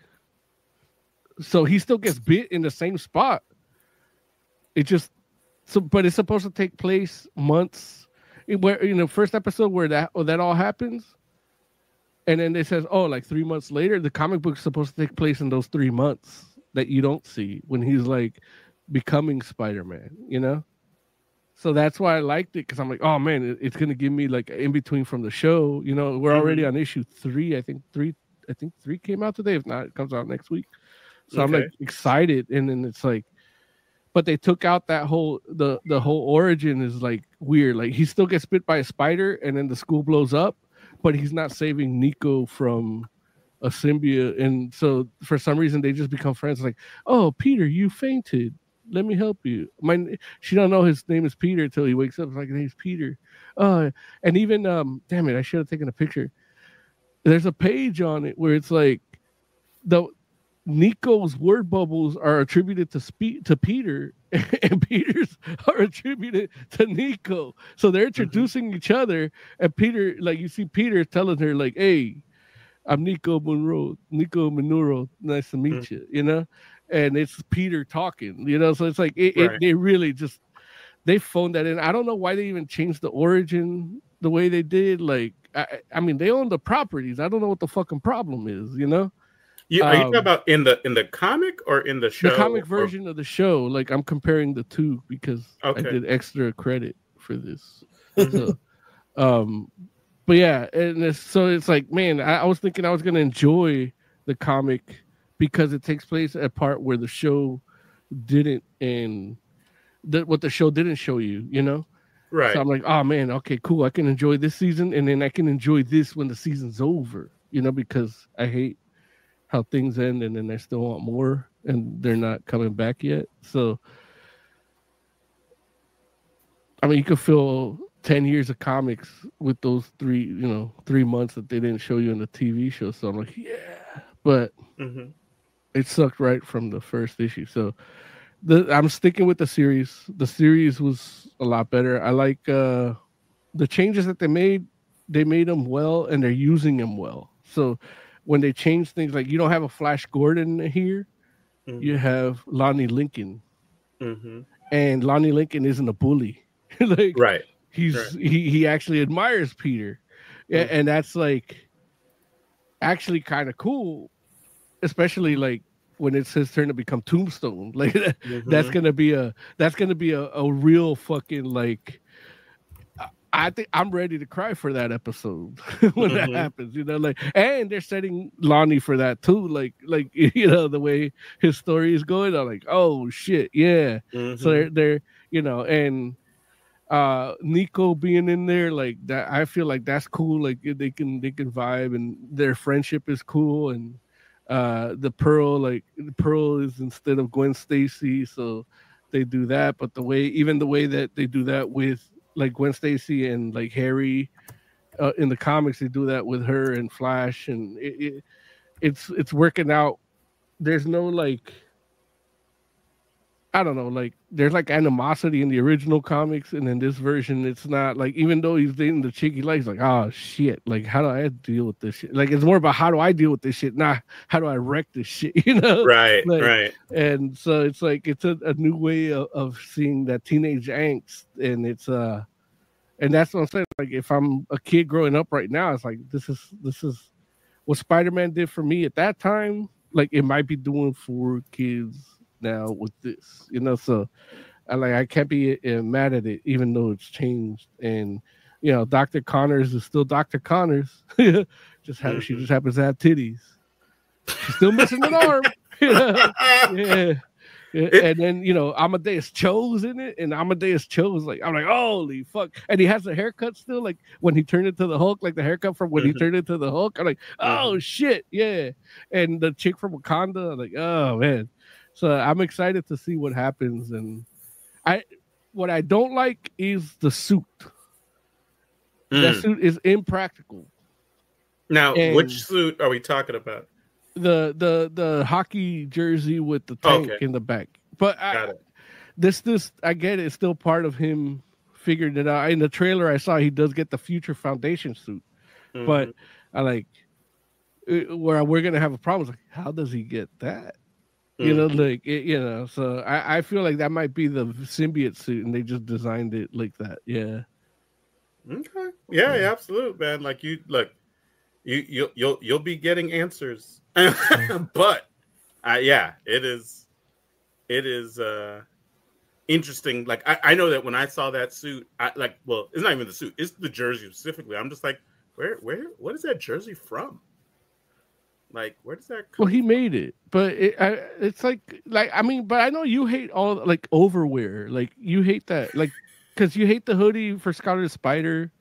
So he still gets bit in the same spot. But it's supposed to take place months. Where first episode where that all happens. And then it says, 3 months later, the comic book's supposed to take place in those 3 months. that you don't see when he's like becoming Spider-Man, you know? So that's why I liked it, because I'm like, oh man, it's gonna give me like in between from the show. You know, we're already on issue 3. I think three came out today. If not, it comes out next week. So I'm like excited, and then it's like, but they took out that whole the whole origin is like weird. Like he still gets bit by a spider, and then the school blows up, but he's not saving Nico from a symbiote, and so for some reason they just become friends. Like, oh Peter, you fainted. Let me help you. She don't know his name is Peter until he wakes up. It's like, his name's Peter. And even damn it, I should have taken a picture. There's a page on it where it's like the Nico's word bubbles are attributed to Peter, and Peter's are attributed to Nico. So they're introducing each other, and Peter, like you see Peter telling her like, "Hey, I'm Nico Minoru. Nice to meet you," you know? And it's Peter talking, you know? So it's like, they really just, they phoned that in. I don't know why they even changed the origin the way they did. Like, I mean, they own the properties. I don't know what the fucking problem is, you know? Are you talking about in the comic or in the show? The comic version of the show. Like, I'm comparing the two because I did extra credit for this. So, but yeah, and so it's like, man, I was thinking I was going to enjoy the comic because it takes place at a part where the show didn't, and what the show didn't show you, you know? Right. So I'm like, oh man, okay, cool. I can enjoy this season, and then I can enjoy this when the season's over, you know, because I hate how things end and then I still want more and they're not coming back yet. So, I mean, you could fill 10 years of comics with those 3 months that they didn't show you in the TV show. So I'm like, yeah, but it sucked right from the first issue. So I'm sticking with the series. The series was a lot better. I like the changes that they made them well, and they're using them well. So when they change things, like you don't have a Flash Gordon here, you have Lonnie Lincoln. And Lonnie Lincoln isn't a bully. Like, right. He actually admires Peter. And that's like actually kind of cool, especially like when it's his turn to become Tombstone. Like that's gonna be a real fucking, like, I think I'm ready to cry for that episode when that happens, you know, like, and they're setting Lonnie for that too. Like, you know, the way his story is going, I'm like, oh shit. Yeah. So they're, you know, and Nico being in there, like that, I feel like that's cool. Like they can vibe, and their friendship is cool. And the Pearl is instead of Gwen Stacy, so they do that. But the way that they do that with like Gwen Stacy and like Harry in the comics, they do that with her and Flash, and it's working out. There's no, like, I don't know, like there's like animosity in the original comics, and in this version it's not. Like, even though he's dating the chick he likes, like, oh shit, like how do I deal with this shit? Like, it's more about how do I deal with this shit, not how do I wreck this shit, you know? Right. Like, right. And so it's like it's a new way of seeing that teenage angst, and it's and that's what I'm saying. Like, if I'm a kid growing up right now, it's like this is what Spider-Man did for me at that time. Like, it might be doing for kids now with this, you know. So I can't be mad at it, even though it's changed. And you know, Dr. Connors is still Dr. Connors. She just happens to have titties. She's still missing an arm. Yeah. And then, you know, Amadeus Cho's in it, and Amadeus Cho's like, I'm like, holy fuck. And he has a haircut still, like when he turned into the Hulk, like the haircut from when he turned into the Hulk. I'm like, oh shit, yeah. And the chick from Wakanda, I'm like, oh man. So I'm excited to see what happens. And what I don't like is the suit. That suit is impractical. Now, which suit are we talking about? The hockey jersey with the tank in the back. But this I get it. It's still part of him figuring it out. In the trailer I saw, he does get the Future Foundation suit. But I like where we're gonna have a problem. Like, how does he get that? You know, like you know. So I feel like that might be the symbiote suit, and they just designed it like that. Yeah. Okay. Yeah, absolute, man. Like, you look, you'll be getting answers. But Yeah, it is. It is interesting. Like I know that when I saw that suit, it's not even the suit; it's the jersey specifically. I'm just like, what is that jersey from? Like, where does that come Well, he made it, but it's like I mean, but I know you hate all like overwear. Like you hate that, like because you hate the hoodie for Scarlet Spider.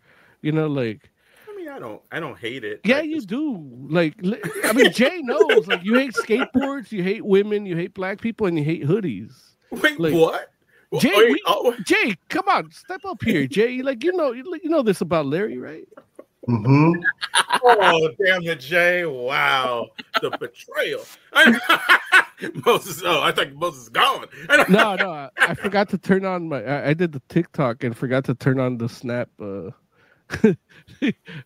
You know, like. I mean, I don't hate it. Yeah, you do. Like, I mean, Jay knows. Like, you hate skateboards, you hate women, you hate black people, and you hate hoodies. Wait, like, what? Jay, Jay, come on, step up here, Jay. Like, you know this about Larry, right? Mm-hmm. Oh, damn it, Jay! Wow, the betrayal. Moses. Oh, I thought Moses is gone. No, I forgot to turn on I did the TikTok and forgot to turn on the Snap.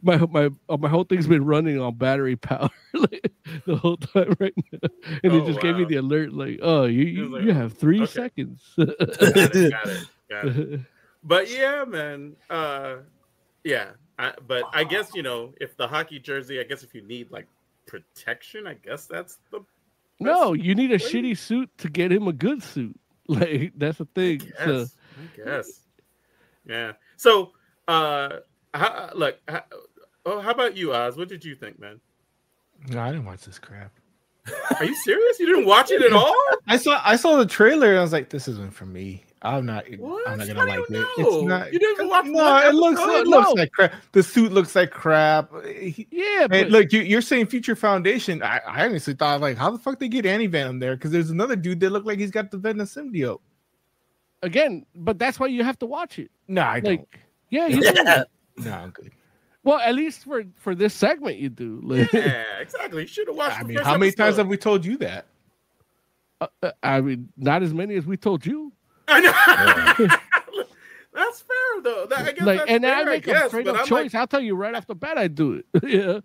my whole thing's been running on battery power like, the whole time right now, and it just gave me the alert like, oh, you have 3 seconds. Got it. But yeah, man, yeah. But I guess if the hockey jersey, I guess if you need like protection, I guess that's the. No, you need a shitty suit to get him a good suit. Like that's the thing. I guess. Yeah. So, how about you, Oz? What did you think, man? No, I didn't watch this crap. Are you serious? You didn't watch it at all? I saw the trailer and I was like, this isn't for me. I'm not gonna like it. It's not. You didn't even watch. No, it looks like crap. The suit looks like crap. Yeah, but look, you're saying Future Foundation. I honestly thought like, how the fuck they get Anti Venom there? Because there's another dude that looked like he's got the Venom symbiote. Again, but that's why you have to watch it. No, I don't. Yeah, you do. No, I'm good. Well, at least for this segment, you do. Like, yeah, exactly. You should have watched. I mean, how many times have we told you that? I mean, not as many as we told you. I know. That's fair, though. I guess like, that's and fair, I make a straight up choice. I'll tell you right off the bat, I do it. Yeah.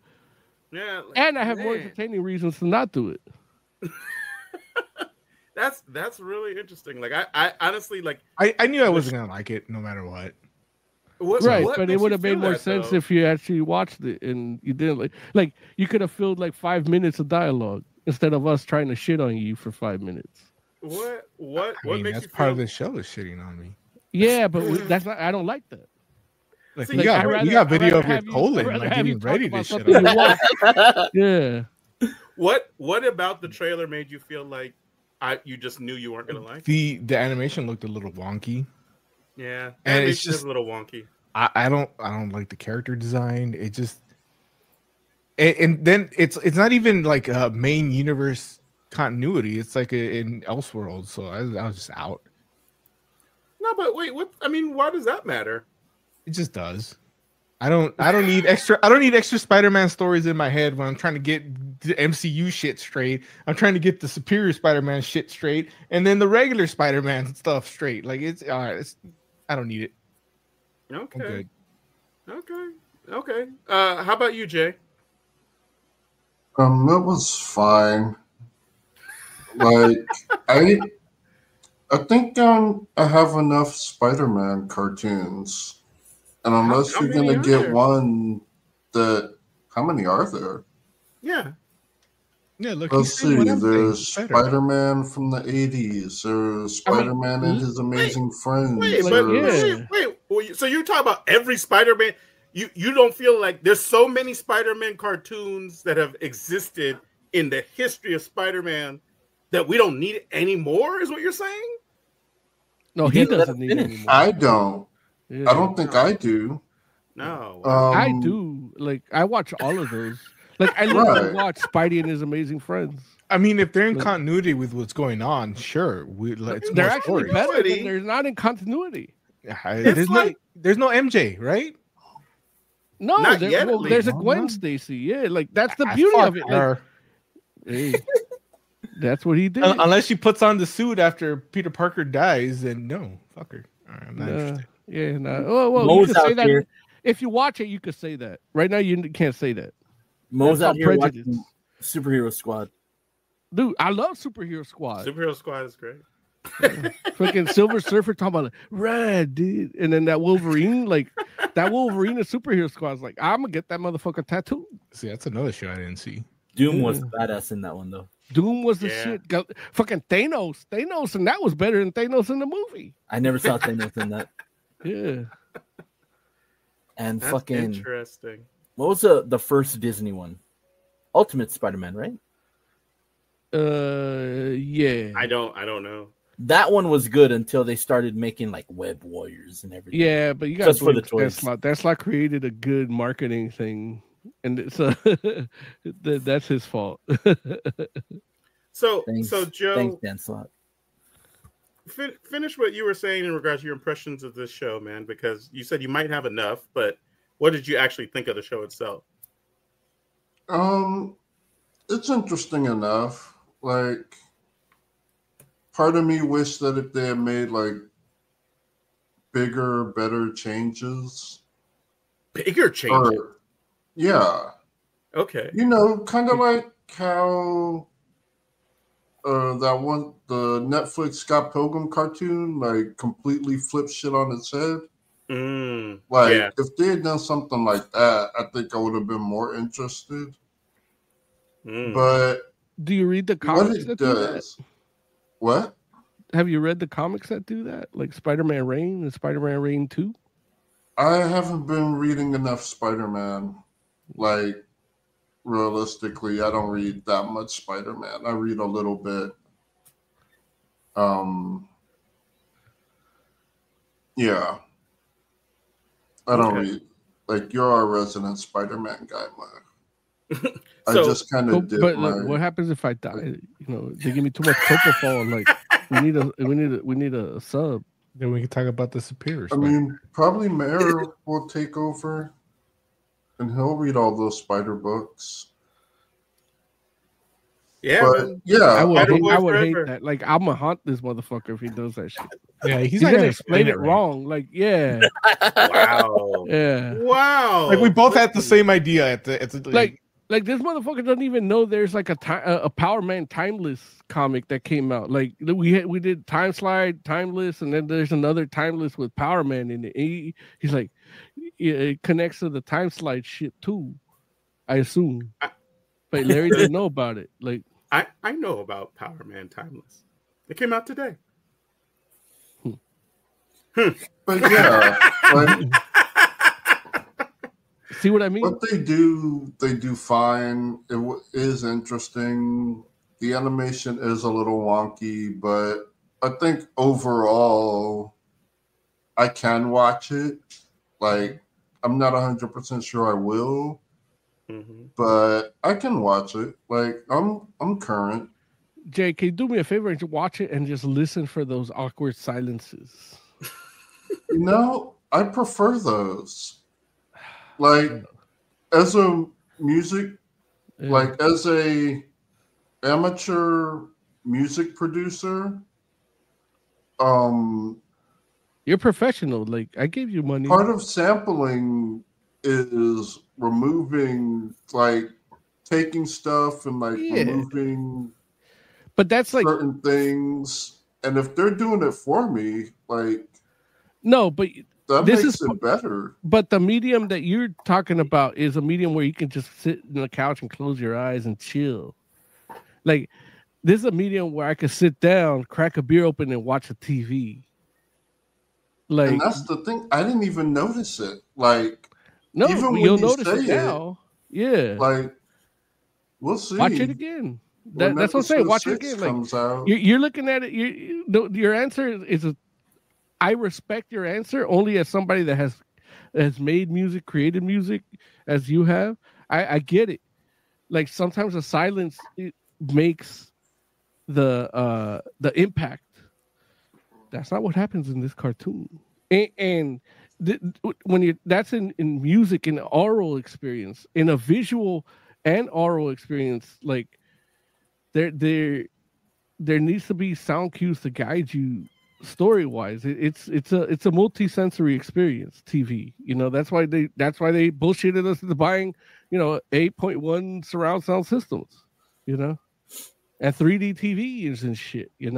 Yeah. Like, and I have more entertaining reasons to not do it. That's really interesting. Like I honestly like. I knew I wasn't gonna like it no matter what. But it would have made more sense if you actually watched it and you didn't like you could have filled like 5 minutes of dialogue instead of us trying to shit on you for 5 minutes. What I mean, makes that's you part feel... of the show is shitting on me. Yeah, but that's not. I don't like that. Like, you got video of your colon, like getting ready to shit on you. Yeah. What about the trailer made you feel like you just knew you weren't gonna like it? The animation looked a little wonky. Yeah, and it's just a little wonky. I don't like the character design. It just and then it's not even like a main universe continuity. It's like in Elseworlds. So I was just out. No, but wait, what? I mean, why does that matter? It just does. I don't need extra Spider-Man stories in my head when I'm trying to get the MCU shit straight. I'm trying to get the Superior Spider-Man shit straight, and then the regular Spider-Man stuff straight. Like it's all right. I don't need it. Okay. Okay. How about you, Jay? That was fine. Like I think I have enough Spider-Man cartoons. And unless you're going to get one that... How many are there? Yeah. Yeah, look. Let's see. There's Spider-Man from the 80s. There's Spider-Man and his amazing friends. Wait. So you're talking about every Spider-Man? You don't feel like there's so many Spider-Man cartoons that have existed in the history of Spider-Man that we don't need it anymore, is what you're saying? No, he doesn't need it anymore. I don't. Yeah. I don't think I do. No. I do. Like, I watch all of those. Like, I literally watch Spidey and his amazing friends. I mean, if they're in continuity with what's going on, sure. They're actually better than they're not in continuity. There's no MJ, right? No, there's a Gwen Stacy. Yeah, like that's the beauty of it. Like, hey, that's what he did. Unless she puts on the suit after Peter Parker dies, then no, fuck her. Right, I'm not interested. Yeah, no. Well, you can say that here. If you watch it, you could say that. Right now, you can't say that. Mo's out here watching Superhero Squad. Dude, I love Superhero Squad. Superhero Squad is great. Fucking Silver Surfer talking about red, dude, and then that Wolverine, like that Wolverine and Superhero Squad is like, I'm gonna get that motherfucker tattooed. See, that's another show I didn't see. Doom was badass in that one though. Doom was the shit. Fucking Thanos, and that was better than Thanos in the movie. I never saw Thanos in that. Yeah. And That's fucking interesting. What was the first Disney one? Ultimate Spider-Man, right? Yeah. I don't know. That one was good until they started making like Web Warriors and everything. Yeah, but you got just for the toys. That's like created a good marketing thing, and it's that's his fault. So Thanks, Joe, thanks, Dan Slott. Finish what you were saying in regards to your impressions of this show, man. Because you said you might have enough, but what did you actually think of the show itself? It's interesting enough. Like, part of me wished that if they had made like bigger, better changes. Bigger changes? Yeah. Okay. You know, kind of like how that one, the Netflix Scott Pilgrim cartoon, like completely flipped shit on its head. If they had done something like that, I think I would have been more interested. But do you read the comics that do that? What? Have you read the comics that do that? Like Spider-Man Reign and Spider-Man Reign 2? I haven't been reading enough Spider-Man. Like, realistically, I don't read that much Spider-Man. I read a little bit. Yeah. I don't read. Like, you're a resident Spider-Man guy, Mark. I just kind of did. But what happens if I die? You know, they give me too much propofol. Like, we need a sub. Then we can talk about the superiors. I mean, probably Mayor will take over, and he'll read all those Spider books. Yeah, but, yeah. I would hate that. Like, I'm gonna haunt this motherfucker if he does that shit. Yeah, he's not gonna explain it wrong. Like, yeah. Wow. Yeah. Wow. Like, we both had the same idea at the like this motherfucker doesn't even know there's like a Power Man Timeless comic that came out. Like we did Time Slide, Timeless, and then there's another Timeless with Power Man in it. He's like, it connects to the Time Slide shit too, I assume. But Larry didn't know about it. Like, I know about Power Man Timeless. It came out today. But yeah, see what I mean? What they do fine. It is interesting. The animation is a little wonky, but I think overall, I can watch it. Like, I'm not 100% sure I will, but I can watch it. Like, I'm current. Jay, can you do me a favor and watch it and just listen for those awkward silences? You know, I prefer those. Like, as a music, like as a amateur music producer, you're professional. Like, I gave you money. Part of sampling is removing, like, taking stuff and like removing. But that's like certain things, and if they're doing it for me, like, no, but that this makes is it better. But the medium that you're talking about is a medium where you can just sit on the couch and close your eyes and chill. Like, this is a medium where I could sit down, crack a beer open, and watch a TV. Like, and that's the thing. I didn't even notice it. Like, no, even when you'll you notice say it now. Yeah, like, we'll see. Watch it again. That's what I'm saying. Watch it again. Like, you're looking at it. Your answer is I respect your answer only as somebody that has made music, created music, as you have. I get it. Like, sometimes the silence makes the impact. That's not what happens in this cartoon. When that's in music, in oral experience, in a visual and oral experience, like, there needs to be sound cues to guide you story wise. It's a multi-sensory experience. TV, you know, that's why they bullshitted us into buying, 8.1 surround sound systems, and 3D TVs and shit, I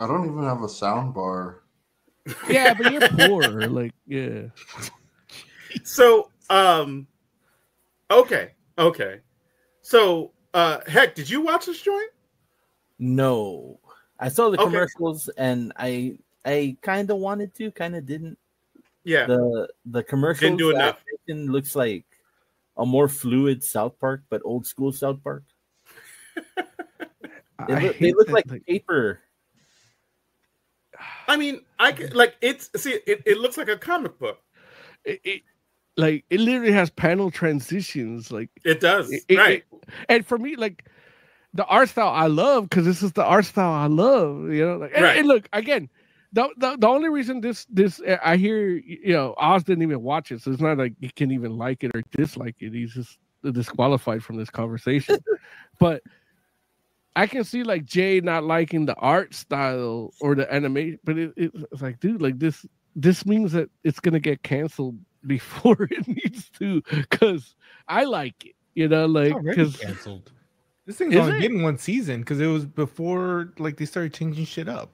don't even have a sound bar. Yeah, but you're poor. Like, yeah. So, okay. So, Heck, did you watch this joint? No, I saw the Okay. commercials and I kind of wanted to, kind of didn't. Yeah, The commercials didn't do enough. looks like a more fluid South Park, but old school South Park. They look like paper. I mean, I can, like it looks like a comic book. It literally has panel transitions. Like It does, right? And for me, like the art style I love, because this is the art style I love. You know, like, Right. and look again. The only reason this I hear, you know, Oz didn't even watch it, so it's not like he can even like it or dislike it. He's just disqualified from this conversation. But I can see like Jay not liking the art style or the animation, but it's like, dude, like this means that it's gonna get canceled before it needs to, because I like it, you know, like already canceled. This thing's only getting one season because it was before like they started changing shit up.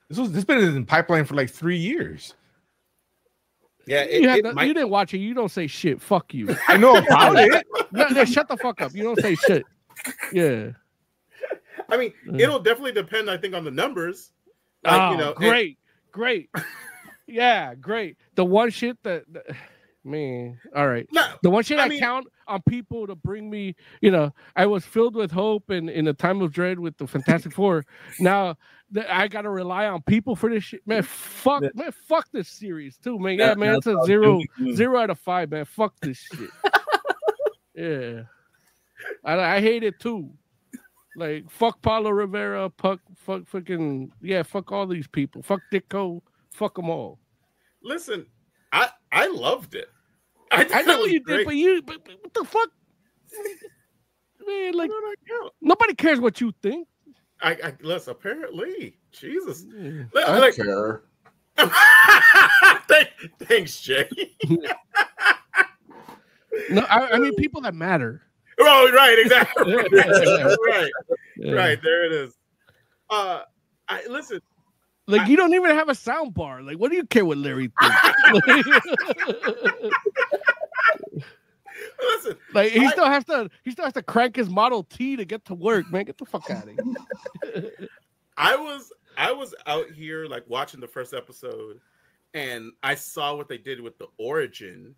This been in pipeline for like 3 years. Yeah, you didn't watch it. You don't say shit. Fuck you. I know about it. No, shut the fuck up. You don't say shit. Yeah. I mean, it'll definitely depend, I think, on the numbers. Like, you know, great. Yeah, great. The one shit that man, all right. No, the one shit I count on people to bring me, you know, I was filled with hope and in a time of dread with the Fantastic Four. Now I gotta rely on people for this shit. Man, fuck this series too, man. Yeah, man, it's a 0 out of 5, man. Fuck this shit. Yeah. I hate it too. Like, fuck Paulo Rivera, fuck fucking, yeah, fuck all these people. Fuck Ditko, fuck them all. Listen, I loved it. I know you did, but what the fuck? Man, like, nobody cares what you think. Listen, apparently, Jesus. I care. Thanks, Jay. No, I mean people that matter. Oh, right, exactly. Right. There it is. Listen. Like, you don't even have a sound bar. Like, what do you care what Larry thinks? Listen, like he still has to crank his Model T to get to work, man. Get the fuck out of here. I was out here like watching the first episode, and I saw what they did with the origin,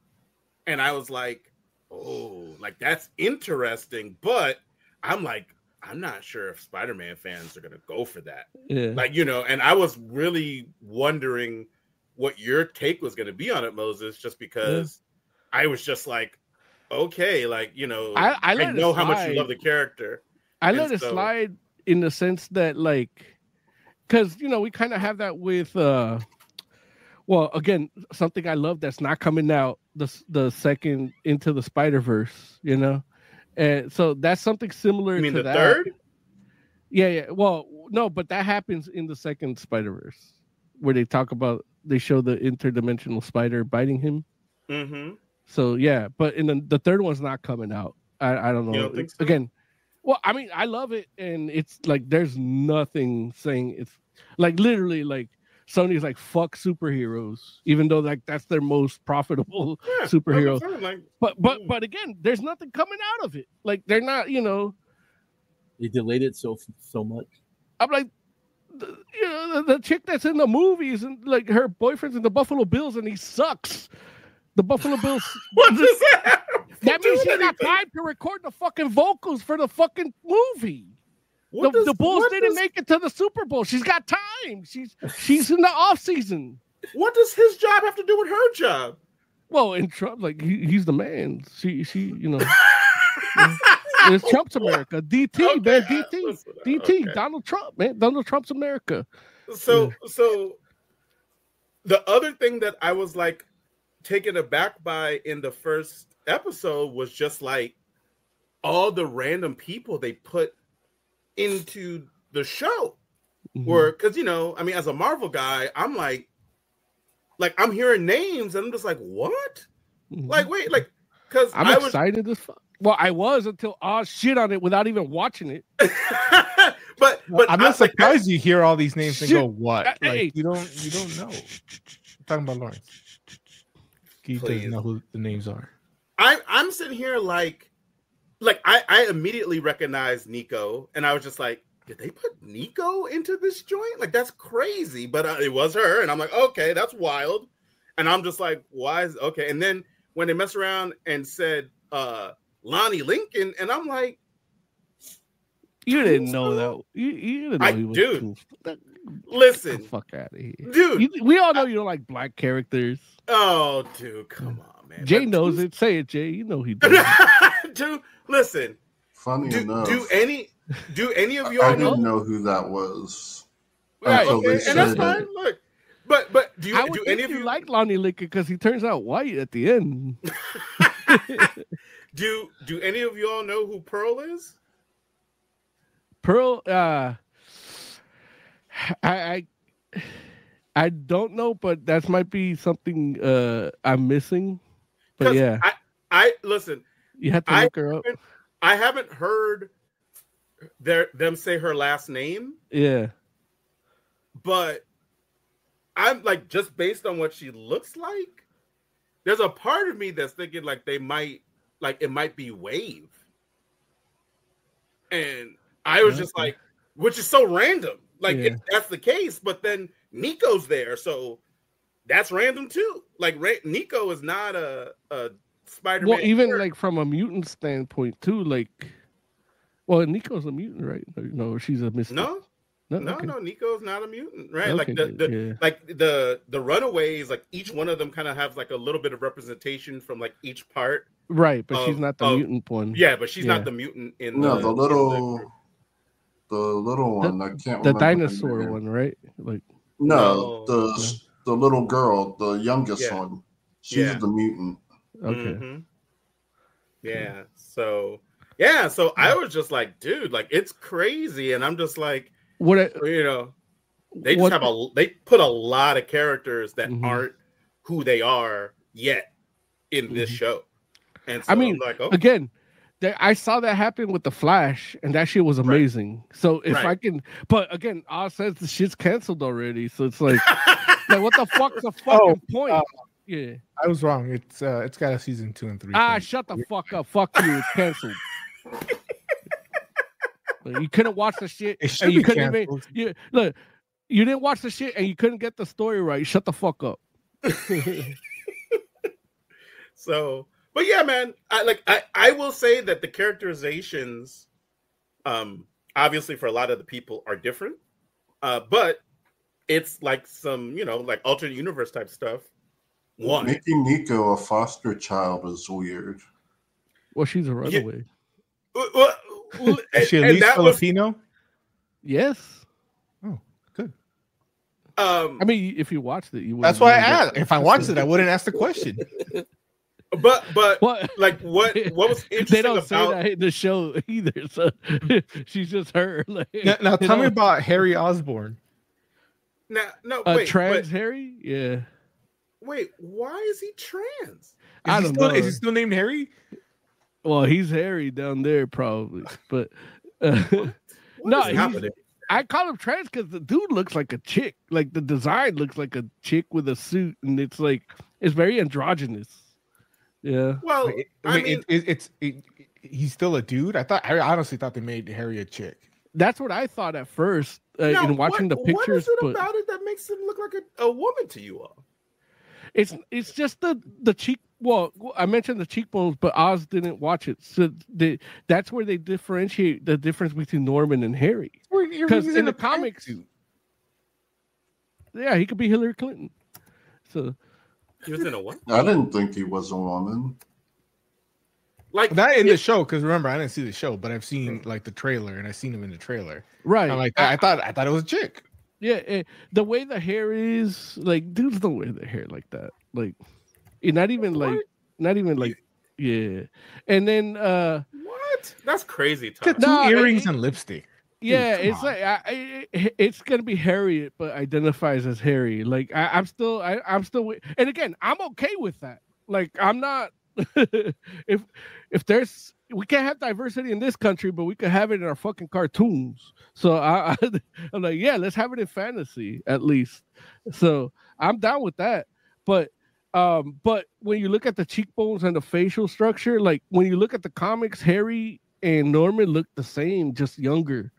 and I was like, oh, like that's interesting, but I'm not sure if Spider-Man fans are gonna go for that. Yeah. Like, you know, and I was really wondering what your take was gonna be on it, Moses, just because I was just like, okay, like, you know, I know how much you love the character. I let it slide in the sense that, like, because, you know, we kind of have that with well, again, something I love that's not coming out the second Into the Spider-Verse, you know. And so that's something similar. You mean to the that. third? Yeah. Well, no, but that happens in the second Spider-Verse, where they show the interdimensional spider biting him. Mm-hmm. So yeah, but in the third one's not coming out. I don't know. You don't think so? Again, well, I mean, I love it, and it's like there's nothing saying it's like literally like Sony's like fuck superheroes, even though like that's their most profitable superhero. But again, there's nothing coming out of it. Like they're not, you know. They delayed it so much. I'm like, you know, the chick that's in the movies and like her boyfriend's in the Buffalo Bills and he sucks. The Buffalo Bills. What is that? That means she got time to record the fucking vocals for the fucking movie. The Bulls didn't make it to the Super Bowl. She's got time. She's in the off season. What does his job have to do with her job? Well, in Trump, like he's the man. She, you know. It's Trump's America. DT, man. DT. Okay. Donald Trump, man. Donald Trump's America. So the other thing that I was like taken aback by in the first episode was just like all the random people they put into the show. Where, because, you know, I mean, as a Marvel guy, I'm like I'm hearing names and I'm just like, what? Like, wait, like, because I'm excited as fuck. Well, I was until Oz shit on it without even watching it. but I'm not surprised you hear all these names and go, what? Hey. Like, you don't know. I'm talking about Lawrence. He doesn't know who the names are. I'm sitting here like like I immediately recognized Nico, and I was just like, did they put Nico into this joint? Like, that's crazy. But it was her, and I'm like, okay, that's wild. And I'm just like, why is okay? And then when they mess around and said Lonnie Lincoln, and I'm like, you didn't know that. You didn't know he was dude. Get Listen, the fuck out of here, dude. We all know you don't like black characters. Oh, dude, come on, man. Jay knows it. Say it, Jay. You know he does. Dude, listen. Funny enough, do any of y'all I didn't know who that was. Right, okay, and that's fine. Look, but do any of you like Lonnie Lincoln because he turns out white at the end? do any of y'all know who Pearl is? Pearl, I don't know, but that might be something I'm missing. But yeah, I listen. You have to look her up. I haven't heard them say her last name. Yeah, but I'm like, just based on what she looks like, there's a part of me that's thinking like it might be Wave, and I was just like, which is so random. Like if that's the case, but then Nico's there, so that's random too. Like Nico is not a Spider-Man. Well, even character. Like from a mutant standpoint too. Like, well, Nico's a mutant, right? No, she's a mystic. No, okay. Nico's not a mutant, right? Okay, like the Runaways, like each one of them kind of have like a little bit of representation from like each part, right? But she's not the mutant one. Yeah, but she's not the mutant in the little one. I can't remember the dinosaur one, right? Like the little girl, the youngest one. She's the mutant. Okay. Mm-hmm. Yeah. So I was just like, dude, like it's crazy, and I'm just like, they they put a lot of characters that aren't who they are yet in this show, and so I mean, I'm like, again, I saw that happen with the Flash, and that shit was amazing. Right. So if I can, but again, Oz says the shit's canceled already, so it's like, what the fuck's the fucking point? Yeah, I was wrong. It's got a season 2 and 3. Shut the fuck up. Fuck you. It's canceled. You couldn't watch the shit. It should be canceled. Look, you didn't watch the shit, and you couldn't get the story right. Shut the fuck up. So, but yeah, man, I will say that the characterizations, obviously for a lot of the people are different, but it's like some, like alternate universe type stuff. Making Nico a foster child is weird. Well, she's a runaway. Is she at least Filipino? Yes. Oh, good. I mean, if you watched it, you would. That's why I asked. If I watched it, I wouldn't ask the question. But like what was interesting? They don't say that in the show either. So she's just her. Like, now tell me about Harry Osborn. Wait, trans Harry? Yeah. Wait, why is he trans? Is he still named Harry? Well, he's Harry down there probably, but I call him trans because the dude looks like a chick. Like the design looks like a chick with a suit, and it's very androgynous. Yeah. Well, he's still a dude. I honestly thought they made Harry a chick. That's what I thought at first in watching the pictures. What is it about it that makes him look like a woman to you all? It's just the cheek. Well, I mentioned the cheekbones, but Oz didn't watch it, so that's where they differentiate the difference between Norman and Harry. Because in the comics, yeah, he could be Hillary Clinton. So he was in a what? I didn't think he was a woman. Like not in the show, because remember I didn't see the show, but I've seen like the trailer, and I seen him in the trailer. Right. I'm like, I thought it was a chick. Yeah, the way the hair is, like, dudes don't wear their hair like that. Like, not even like, yeah. And then, what? That's crazy. Two earrings and lipstick. Yeah, dude, it's gonna be Harriet, but identifies as Harry. Like, I'm still, and again, I'm okay with that. Like, I'm not. if there's, we can't have diversity in this country, but we can have it in our fucking cartoons. So I'm like, yeah, let's have it in fantasy at least. So I'm down with that. But But when you look at the cheekbones and the facial structure, like when you look at the comics, Harry and Norman look the same, just younger.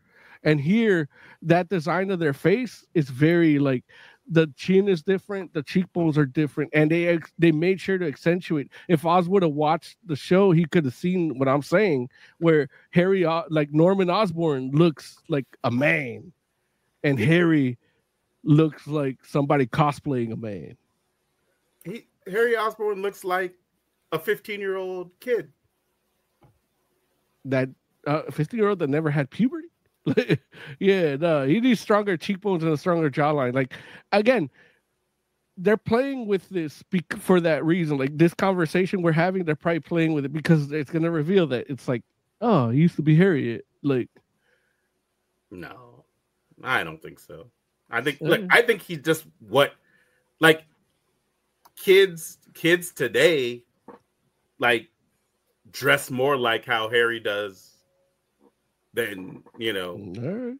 And here, that design of their face is very like the chin is different, the cheekbones are different, and they made sure to accentuate. If Oz would have watched the show, he could have seen what I'm saying, where Harry, like Norman Osborn, looks like a man, and Harry looks like somebody cosplaying a man. Harry Osborn looks like a 15-year-old kid. That 15-year-old that never had puberty. Yeah, no, he needs stronger cheekbones and a stronger jawline. Like, again, they're playing with this for that reason. Like this conversation we're having, they're probably playing with it because it's gonna reveal that it's like, oh, he used to be Harriet. Like, no, I don't think so. I think I think he's just like kids today like dress more like how Harry does than, you know. Right.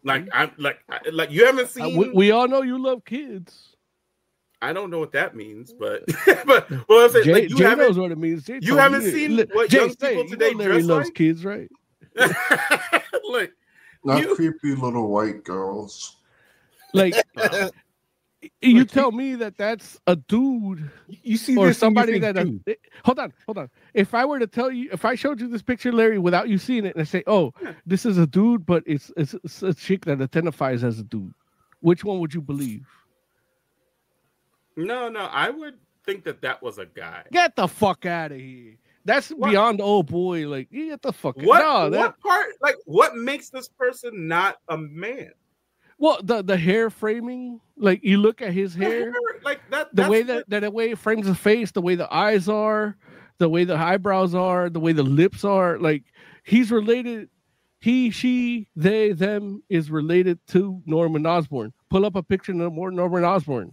Like I'm like you haven't seen. We all know you love kids. I don't know what that means, but well, I'm saying, like, Jay knows what it means. You haven't seen what Jay, young people today Larry dress loves like? kids, right? Like, not creepy little white girls. Like, you tell me that that's a dude. You see or this somebody and you think, hold on. If I were to tell you, if I showed you this picture, Larry, without you seeing it, and I say, "Oh, this is a dude," but it's a chick that identifies as a dude, which one would you believe? No, I would think that was a guy. Get the fuck out of here. That's beyond old boy. Like, get the fuck what? out. No, what part? Like, what makes this person not a man? Well, the hair framing, like you look at his hair, like that, the way the way it frames the face, the way the eyes are, the way the eyebrows are, the way the lips are, like he's related. He, she, they, them is related to Norman Osborn. Pull up a picture of Norman Osborn.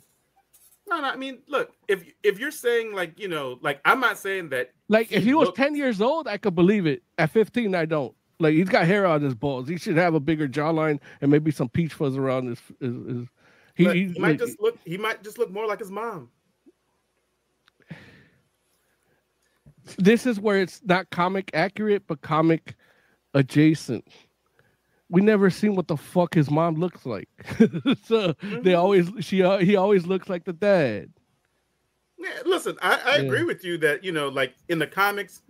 No, I mean, look, if you're saying, like, you know, like, I'm not saying that. Like, if he was 10 years old, I could believe it. At 15, I don't. Like, he's got hair on his balls. He should have a bigger jawline and maybe some peach fuzz around his. He might just look more like his mom. This is where it's not comic accurate, but comic adjacent. We never seen what the fuck his mom looks like. So he always looks like the dad. Yeah, listen, I agree with you that, you know, like in the comics,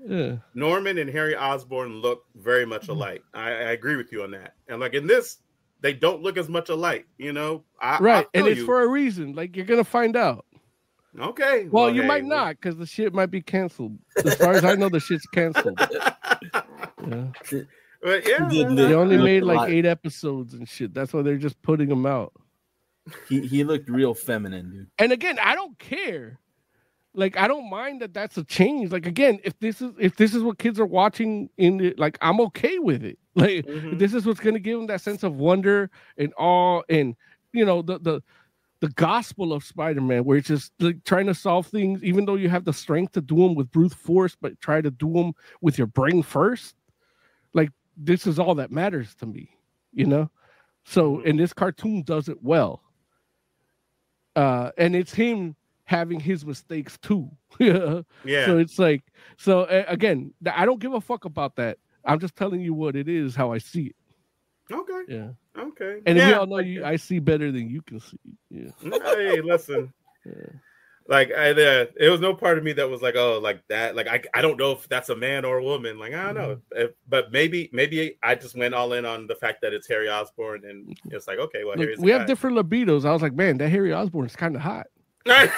Norman and Harry Osborn look very much alike. I agree with you on that. And like in this, they don't look as much alike, you know. Right, and it's for a reason. Like, you're gonna find out. Okay. Well, you might not, because the shit might be canceled. As far as I know, the shit's canceled. Yeah. But yeah, they only made like 8 episodes and shit. That's why they're just putting them out. He looked real feminine, dude. And again, I don't care. Like, I don't mind that that's a change. Like, again, if this is what kids are watching like, I'm okay with it. Like, this is what's gonna give them that sense of wonder and awe, and, you know, the gospel of Spider-Man, where it's just like trying to solve things, even though you have the strength to do them with brute force, but try to do them with your brain first. Like, this is all that matters to me, you know? So, and this cartoon does it well. And it's him having his mistakes too. Yeah. So it's like, again, I don't give a fuck about that. I'm just telling you what it is, how I see it. Okay. Yeah. Okay. And we all know I see better than you can see. Yeah. Hey, listen. Like, it was no part of me that was like, oh, like that. Like, I don't know if that's a man or a woman. Like, I don't know. But maybe I just went all in on the fact that it's Harry Osborn, and it's like, okay, well, we have different libidos. I was like, man, that Harry Osborn is kind of hot. I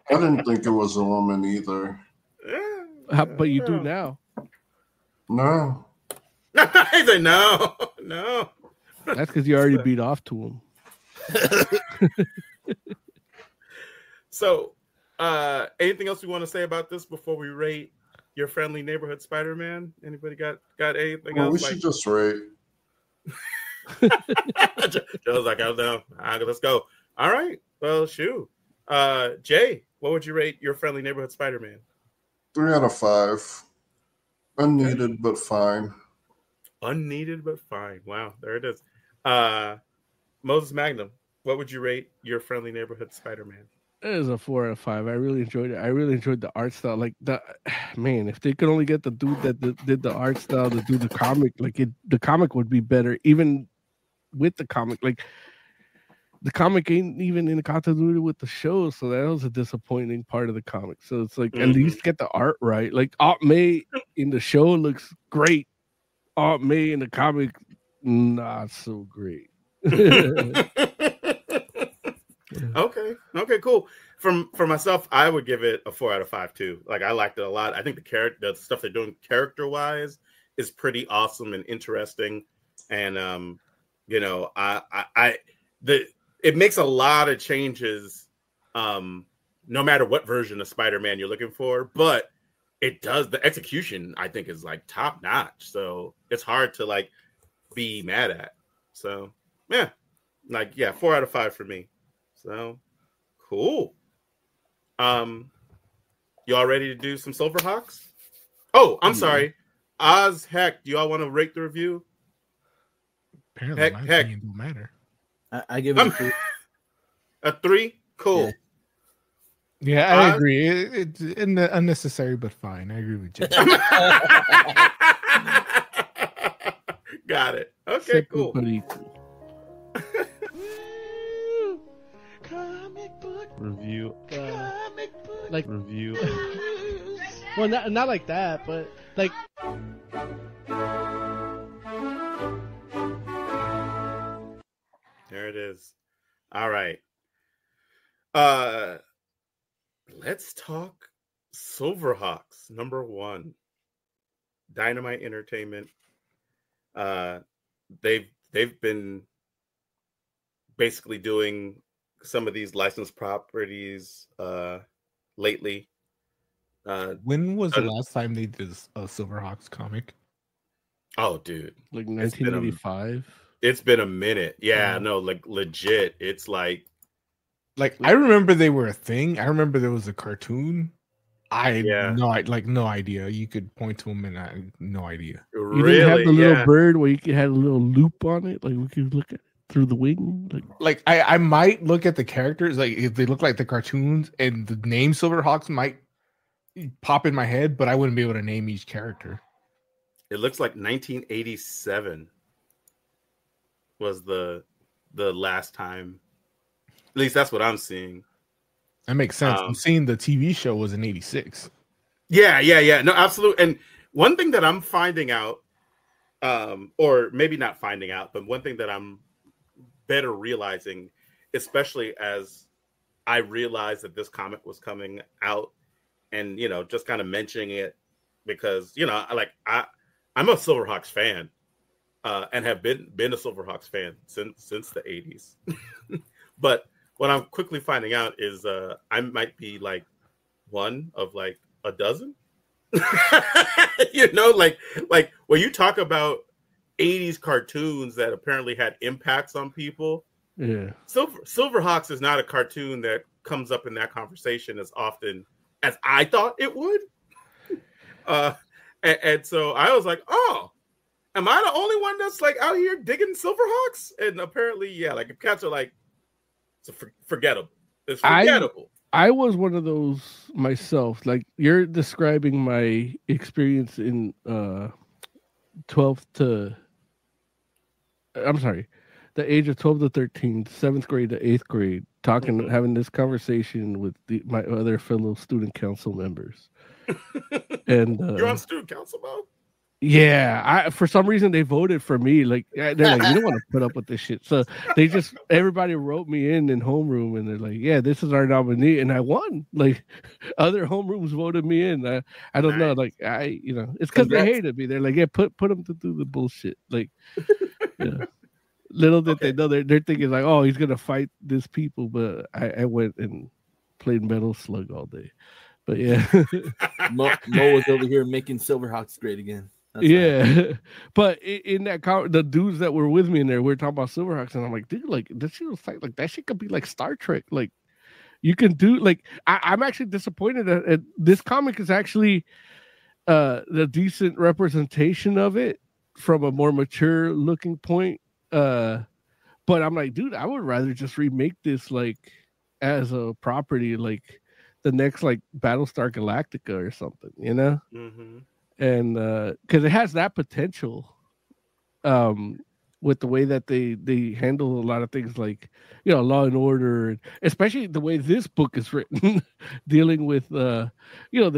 didn't think it was a woman either. But you do now. No. He's like, no. That's because you already beat off to him. So, anything else you want to say about this before we rate Your Friendly Neighborhood Spider-Man? Anybody got anything else? We should just rate. Joe's like, oh no, let's go. All right, well, shoot. Jay, what would you rate Your Friendly Neighborhood Spider-Man? 3 out of 5. Unneeded, but fine. Unneeded, but fine. Wow, there it is. Moses Magnum, what would you rate Your Friendly Neighborhood Spider-Man? It is a 4 out of 5. I really enjoyed it. I really enjoyed the art style. Like man, if they could only get the dude that did the art style to do the comic, the comic would be better. Even with the comic, like the comic ain't even in continuity with the show, so that was a disappointing part of the comic. So it's like at least get the art right. Like Aunt May in the show looks great. Aunt May in the comic, not so great. Okay, cool. For myself, I would give it a 4 out of 5 too. Like I liked it a lot. I think the stuff they're doing character wise is pretty awesome and interesting. And it makes a lot of changes, no matter what version of Spider-Man you're looking for. But it does, the execution I think is like top notch. So it's hard to like be mad at. So yeah, 4 out of 5 for me. So cool. Y'all ready to do some SilverHawks? Oh, I'm sorry. Oz, Heck, do y'all want to rate the review? Apparently, my opinion don't matter. I give it a 3. A 3? Cool. Yeah, I agree. It's unnecessary, but fine. I agree with you. Got it. Okay, cool. Comic book review. Comic book like review. Well, not like that, but like. There it is. All right. Let's talk SilverHawks #1. Dynamite Entertainment. They've been basically doing some of these licensed properties lately. When was the last time they did a SilverHawks comic? Oh, dude, like 1985. It's been a minute. Yeah, no, like legit. It's like I remember they were a thing. I remember there was a cartoon. No idea. You could point to them and I had no idea. You didn't have the little bird where you could have a little loop on it, like we could look at it through the wing. Like I might look at the characters, like if they look like the cartoons, and the name SilverHawks might pop in my head, but I wouldn't be able to name each character. It looks like 1987 was the last time. At least that's what I'm seeing. That makes sense. I'm seeing the TV show was in 86. Yeah. No, absolutely. And one thing that I'm finding out, or maybe not finding out, but one thing that I'm better realizing, especially as I realized that this comic was coming out, and just kind of mentioning it because I'm a SilverHawks fan, and have been a SilverHawks fan since the 80s. But what I'm quickly finding out is I might be like one of like a dozen. Like when you talk about 80s cartoons that apparently had impacts on people. Yeah. SilverHawks is not a cartoon that comes up in that conversation as often as I thought it would. And so I was like, oh, am I the only one that's like out here digging SilverHawks? And apparently, yeah, like if cats are like, it's forgettable. It's forgettable. I was one of those myself. Like you're describing my experience in 12th to, I'm sorry, the age of 12 to 13, 7th grade to 8th grade, having this conversation with my other fellow student council members. And you're on student council, Bo? Yeah, for some reason they voted for me. Like they're like, you don't want to put up with this shit. So everybody wrote me in homeroom, and they're like, yeah, this is our nominee, and I won. Like other homerooms voted me in. I don't know. Like it's because they hated me. They're like, yeah, put them to do the bullshit. Like, yeah. Little did they know they're thinking like, oh, he's gonna fight these people, but I went and played Metal Slug all day. But yeah, Mo was over here making SilverHawks great again. That's right. But in that the dudes that were with me in there, we were talking about SilverHawks, and I'm like, dude, like this shit was like that shit could be like Star Trek. Like you can do like I'm actually disappointed that this comic is actually the decent representation of it from a more mature looking point. But I'm like, dude, I would rather just remake this like as a property, like the next like Battlestar Galactica or something, you know? Mm-hmm. And because it has that potential, with the way that they handle a lot of things, like Law and Order, and especially the way this book is written, dealing with the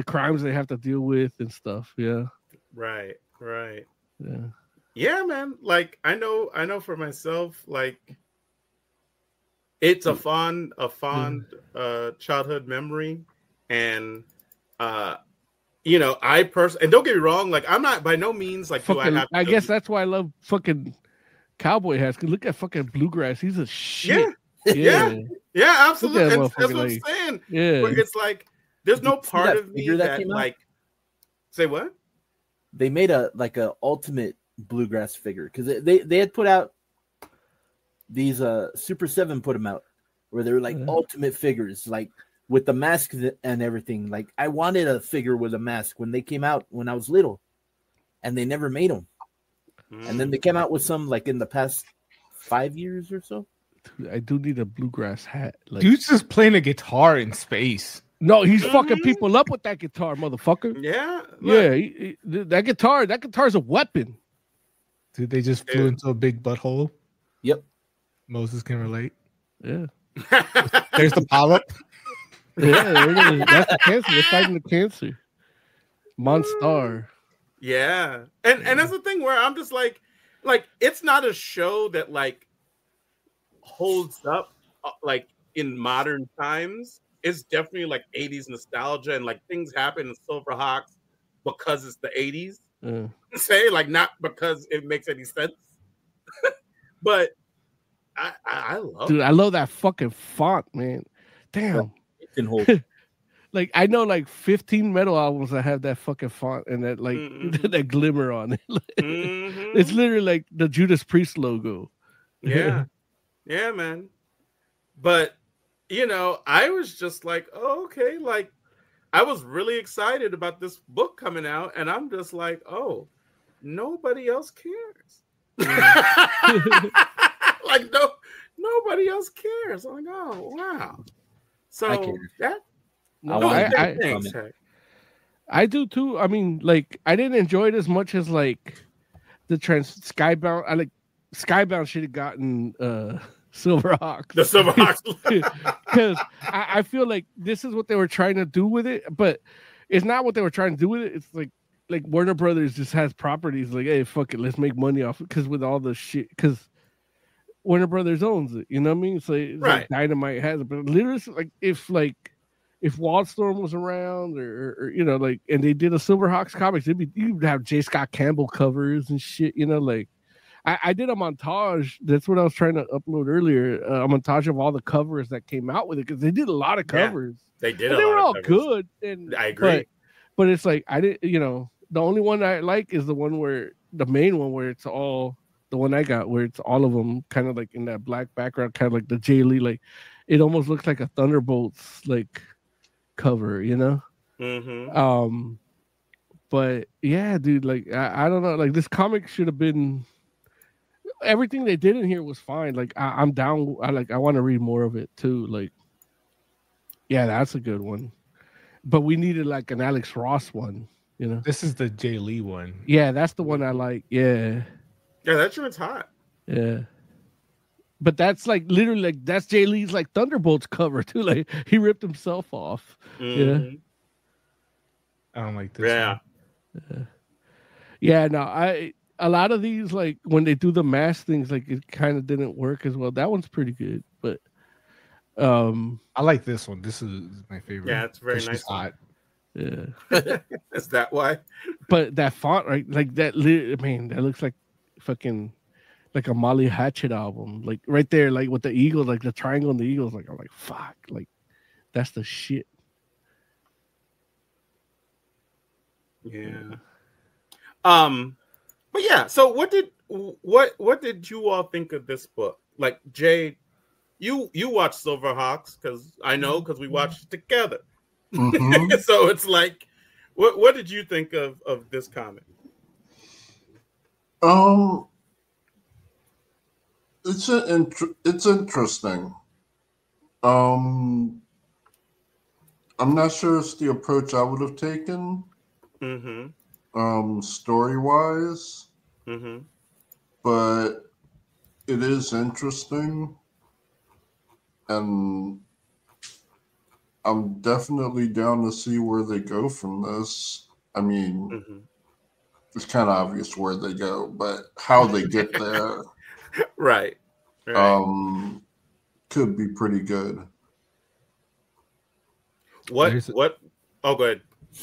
crimes they have to deal with and stuff. Yeah. Right. Yeah. Yeah, man. Like I know for myself, like it's a fond childhood memory, and I personally, and don't get me wrong, like I'm not by no means like I guess that's why I love fucking cowboy hats. Cause look at fucking Bluegrass. He's a shit. Yeah, absolutely. And that's what I'm like, saying. Yeah, but it's like there's no part of me that like say what they made a ultimate Bluegrass figure, because they had put out these Super 7 put them out where they were like ultimate figures, like with the mask and everything. Like I wanted a figure with a mask when they came out when I was little, and they never made them. And then they came out with some like in the past 5 years or so. I do need a Bluegrass hat. Like, dude's just playing a guitar in space. No, he's fucking people up with that guitar, motherfucker. Yeah, yeah. That guitar's a weapon. Dude, they just flew into a big butthole. Yep. Moses can relate. Yeah. There's the polyp. Yeah, that's the cancer. They're fighting the cancer. Monstar. Yeah. And that's the thing where I'm just like it's not a show that like holds up like in modern times. It's definitely like 80s nostalgia, and like things happen in SilverHawks because it's the 80s. Say like not because it makes any sense. But I love Dude, I love that fucking font, man. Damn. It can hold. Like I know like 15 metal albums that have that fucking font and that like that glimmer on it. It's literally like the Judas Priest logo. Yeah. Yeah, man. But I was just like, oh, okay, like I was really excited about this book coming out, and I'm just like, oh, nobody else cares. Like nobody else cares. I'm like, oh wow. So I do too. I mean, like I didn't enjoy it as much as like the Skybound. I like Skybound should have gotten SilverHawks. The SilverHawks. Because I feel like this is what they were trying to do with it, but it's not what they were trying to do with it. It's like Warner Brothers just has properties like, hey, fuck it, let's make money off it. Because with all the shit, because Warner Brothers owns it, you know what I mean? It's like Dynamite has it, but literally, if Wildstorm was around, or and they did a SilverHawks comics, you'd have J. Scott Campbell covers and shit, like. I did a montage. That's what I was trying to upload earlier. A montage of all the covers that came out with it, because they did a lot of covers. Yeah, they did. And they were all good. And I agree. But it's like I didn't. The only one I like is the one where the main one where it's all the one I got where it's all of them kind of like in that black background, kind of like the Jay Lee. Like it almost looks like a Thunderbolts like cover, Mm-hmm. But yeah, dude. Like I don't know. Like this comic should have been. Everything they did in here was fine. Like I'm down. I want to read more of it too. Like, yeah, that's a good one. But we needed like an Alex Ross one. This is the Jay Lee one. Yeah, that's the one I like. Yeah. Yeah, that shit's hot. Yeah. But that's like literally like that's Jay Lee's like Thunderbolts cover too. Like he ripped himself off. Mm-hmm. Yeah. I don't like this. Yeah. One. Yeah. No, a lot of these, like when they do the mask things, like it kind of didn't work as well. That one's pretty good, but I like this one. This is my favorite. Yeah, it's very nice. Hot. Yeah, is that why? But that font, right? Like that, man, that looks like fucking like a Molly Hatchet album. Like right there, like with the eagles, like the triangle and the eagles. Like I'm like, fuck, like that's the shit. Yeah. But yeah, so what did you all think of this book? Like Jay, you watched SilverHawks because I know because we watched it together. Mm-hmm. So it's like, what did you think of this comic? It's interesting. I'm not sure it's the approach I would have taken. Story wise. But it is interesting. And I'm definitely down to see where they go from this. I mean, it's kind of obvious where they go, but how they get there, right. could be pretty good. What? Oh, go ahead.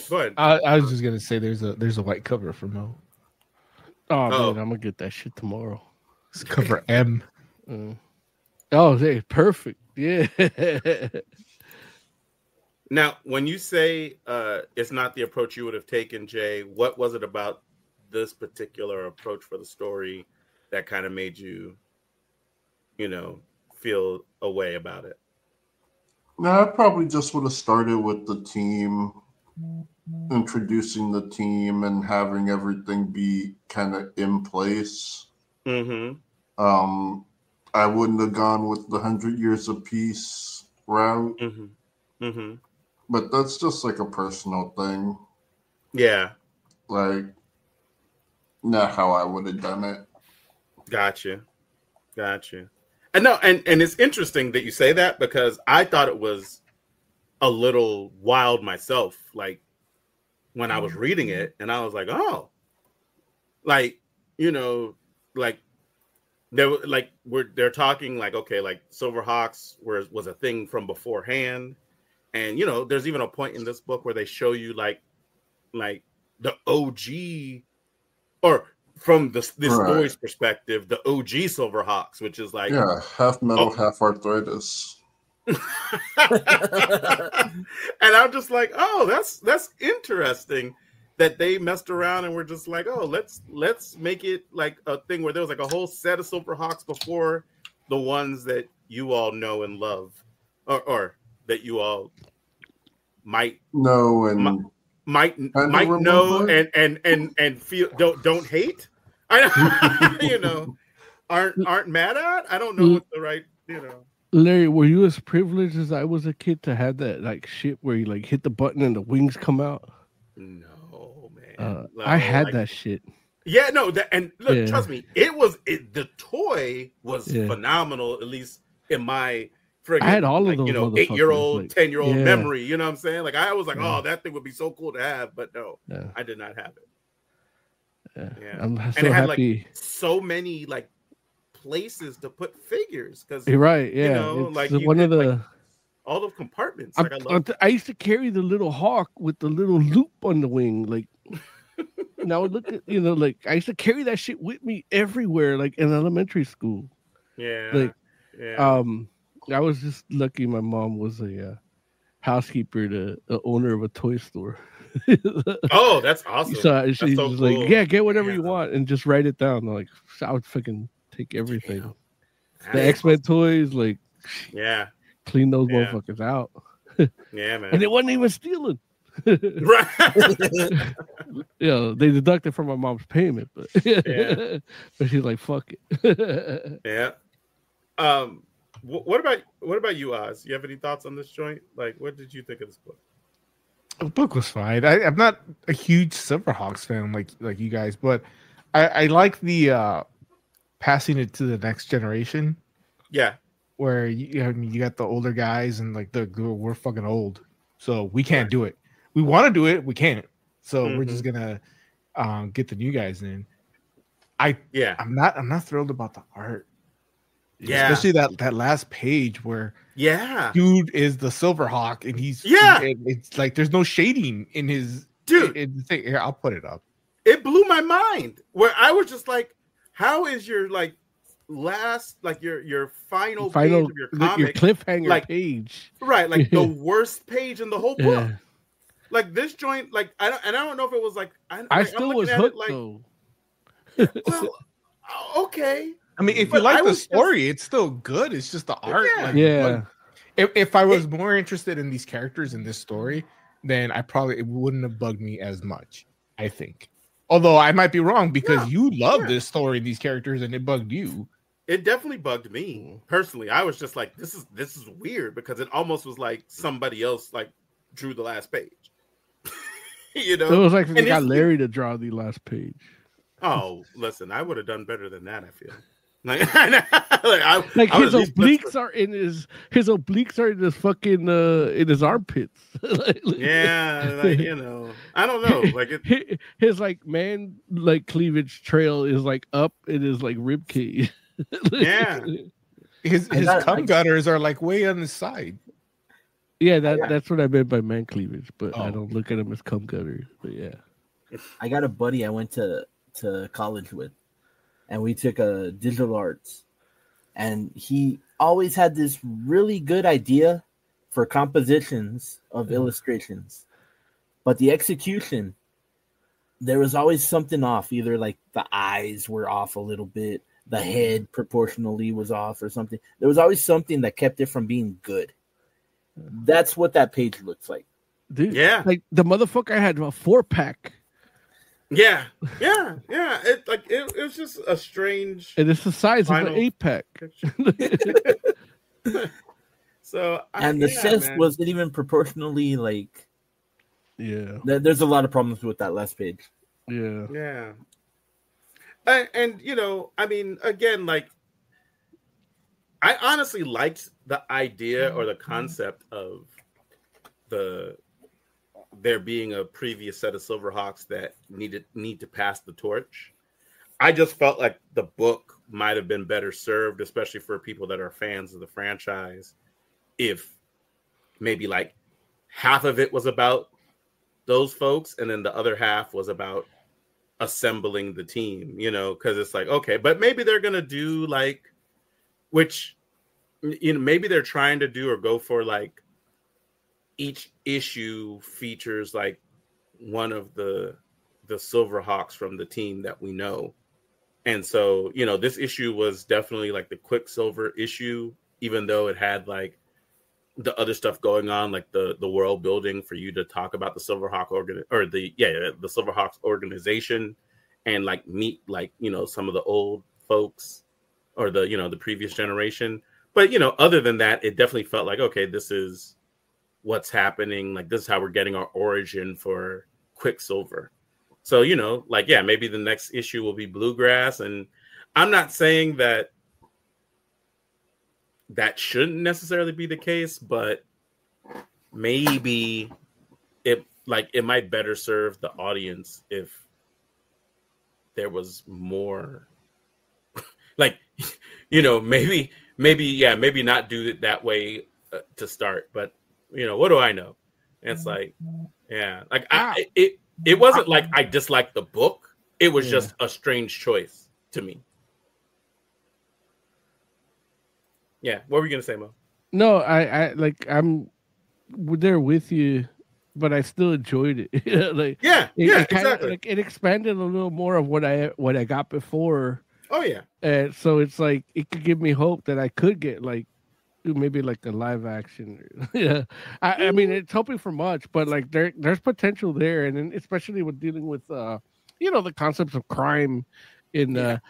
Go ahead. I was just gonna say there's a white cover for Mo. Oh man, I'm gonna get that shit tomorrow. It's cover M. Oh, hey, perfect. Yeah. Now, when you say it's not the approach you would have taken, Jay, what was it about this particular approach for the story that kind of made you, feel a way about it? No, I probably just would have started with the team, introducing the team and having everything be kind of in place. I wouldn't have gone with the 100 Years of Peace route. But that's just like a personal thing. Yeah. Like, not how I would have done it. Gotcha. And no, and it's interesting that you say that because I thought it was a little wild myself. Like when I was reading it and I was like, oh, like, like they're talking like, okay, like SilverHawks was a thing from beforehand. And, there's even a point in this book where they show you like the OG, or from this story's perspective, the OG SilverHawks, which is like, half metal, half arthritis. And I'm just like, oh, that's interesting that they messed around and were just like, oh, let's make it like a thing where there was like a whole set of SilverHawks before the ones that you all know and love, or that you all might know and might know and feel don't hate. Aren't mad at. I don't know what's the right. Larry, were you as privileged as I was a kid to have that like shit where you like hit the button and the wings come out? No, man. I had that shit. Yeah, no, and look, trust me, the toy was phenomenal, at least in my friggin', I had all of those 8-year-old, 10-year-old memory, you know what I'm saying? Like I was like, oh, that thing would be so cool to have, but no, I did not have it. Yeah. I'm so and it had happy. Like so many like places to put figures because you're right, yeah. Like one of the like, all the compartments. Like I used to carry the little hawk with the little loop on the wing, like. And I would look at, like I used to carry that shit with me everywhere, like in elementary school. Yeah. I was just lucky my mom was a housekeeper, the owner of a toy store. Oh, that's awesome. So she's so cool. Like, yeah, get whatever you want and just write it down. Like I would fucking take everything. The X-Men toys, like clean those motherfuckers out. Yeah, man. And it wasn't even stealing. Right. They deducted from my mom's payment, but but she's like, "Fuck it." Yeah. What about you, Oz? You have any thoughts on this joint? Like, what did you think of this book? The book was fine. I'm not a huge SilverHawks fan like you guys, but I like the passing it to the next generation. Yeah. Where you got the older guys and like we're fucking old, so we can't do it. We want to do it, we can't. So we're just gonna get the new guys in. I'm not thrilled about the art. Yeah, especially that last page where dude is the SilverHawk and he's it's like there's no shading in his dude. Here, I'll put it up. It blew my mind where I was just like, how is your like last like your final page of your comic, your cliffhanger like, page, right? Like the worst page in the whole book. Like this joint, like I don't know if it was like I still was hooked though. Well, okay. I mean, if you like the story, it's still good. It's just the art. Like, if I was more interested in these characters in this story, then it wouldn't have bugged me as much. I think, although I might be wrong because you love this story and these characters, and it bugged you. It definitely bugged me personally. I was just like, this is weird because it almost was like somebody else like drew the last page. You know, it was like they got Larry to draw the last page. Oh, listen, I would have done better than that. I feel like, his obliques are in his obliques are in his fucking in his armpits. Yeah, like, you know, I don't know. Like his like man like cleavage trail is like up in his like rib cage. Yeah, his cum gutters are like way on the side. Yeah, that's what I meant by man cleavage, but I don't look at him as cum gutters. But yeah, I got a buddy I went to college with, and we took a digital arts, and he always had this really good idea for compositions of illustrations, but the execution, there was always something off. Either like the eyes were off a little bit, the head proportionally was off, or something. There was always something that kept it from being good. That's what that page looks like. Dude, yeah, like the motherfucker had a 4-pack. Yeah. It was just a strange. And it's the size of an 8-pack. So, and the chest wasn't even proportionally like. Yeah, there's a lot of problems with that last page. Yeah. And you know, I mean, again, like, I honestly liked the idea or the concept of there being a previous set of SilverHawks that need to pass the torch. I just felt like the book might have been better served, especially for people that are fans of the franchise, if maybe like half of it was about those folks and then the other half was about assembling the team, you know, because it's like, okay, but maybe they're gonna do like, which, you know, maybe they're trying to do or go for like each issue features like one of the SilverHawks from the team that we know. And so, you know, this issue was definitely like the Quicksilver issue, even though it had like the other stuff going on, like the world building for you to talk about the SilverHawk the SilverHawks organization and like meet like, you know, some of the old folks or the, you know, the previous generation. But, you know, other than that, it definitely felt like, okay, this is what's happening. Like, this is how we're getting our origin for Quicksilver. So, you know, like, yeah, maybe the next issue will be Bluegrass. And I'm not saying that shouldn't necessarily be the case, but maybe it might better serve the audience if there was more like, you know, maybe not do it that way to start, but you know, what do I know? And it's like, yeah, like it wasn't like I disliked the book. It was just a strange choice to me. Yeah, what were you gonna say, Mo? No, I like I'm there with you, but I still enjoyed it. Like, it exactly. Kinda, like, it expanded a little more of what I got before. Oh yeah, and so it's like it could give me hope that I could get like maybe like a live action. Yeah, I mean, it's hoping for much, but like there's potential there, and then especially with dealing with you know, the concepts of crime in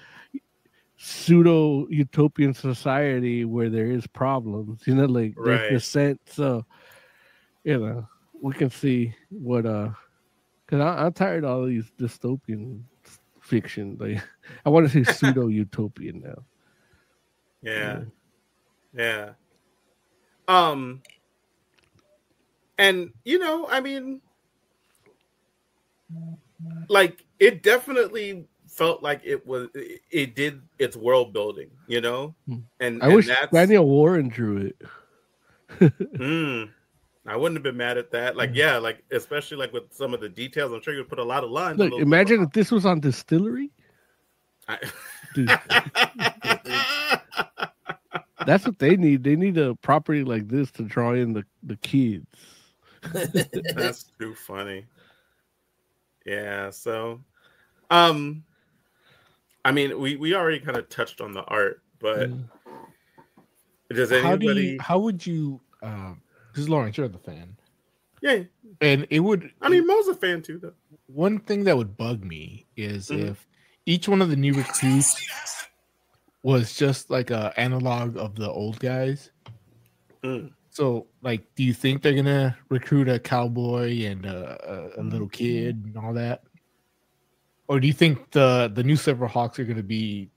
pseudo utopian society where there is problems, you know, like there's dissent. So, you know, we can see what because I'm tired of all these dystopian fiction. Like, I want to see pseudo utopian now. Yeah. And you know, I mean, like, it definitely felt like it did its world building, you know. And I wish Daniel Warren drew it. I wouldn't have been mad at that. Like, yeah, like especially like with some of the details, I'm sure you would put a lot of lines. Look, imagine if this was on Distillery. Dude. That's what they need. They need a property like this to draw in the kids. That's too funny. Yeah. So, I mean, we already kind of touched on the art, but does anybody? How would you? Because Lawrence, you're the fan. Yeah. And it would. I mean, Mo's a fan too, though. One thing that would bug me is if each one of the new recruits was just like a analog of the old guys. So, like, do you think they're gonna recruit a cowboy and a little kid and all that, or do you think the new SilverHawks are gonna be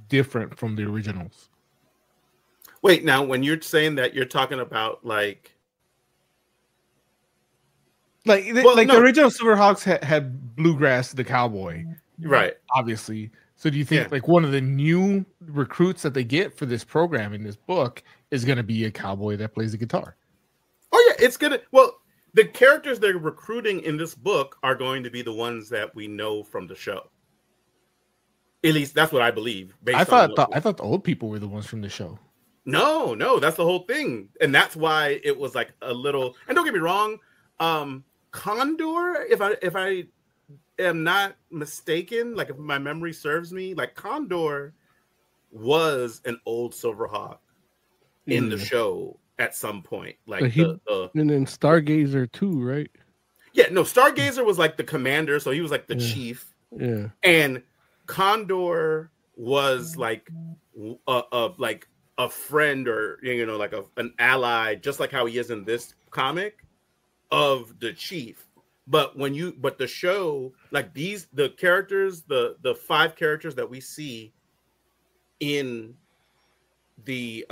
different from the originals? Wait, now when you're saying that, you're talking about like the original SilverHawks had Bluegrass the cowboy, right? Obviously. So do you think like one of the new recruits that they get for this program in this book is going to be a cowboy that plays the guitar? Oh yeah, it's gonna. Well, the characters they're recruiting in this book are going to be the ones that we know from the show. At least that's what I believe. I thought the old people were the ones from the show. No, that's the whole thing, and that's why it was like a little. And don't get me wrong, Condor. If I am not mistaken, like if my memory serves me, like Condor was an old Silverhawk in the show at some point. Like and then Stargazer too, right? Yeah, no, Stargazer was like the commander, so he was like the chief. Yeah. And Condor was like a friend, or like an ally, just like how he is in this comic, of the chief. But the show, like the characters, the 5 characters that we see in the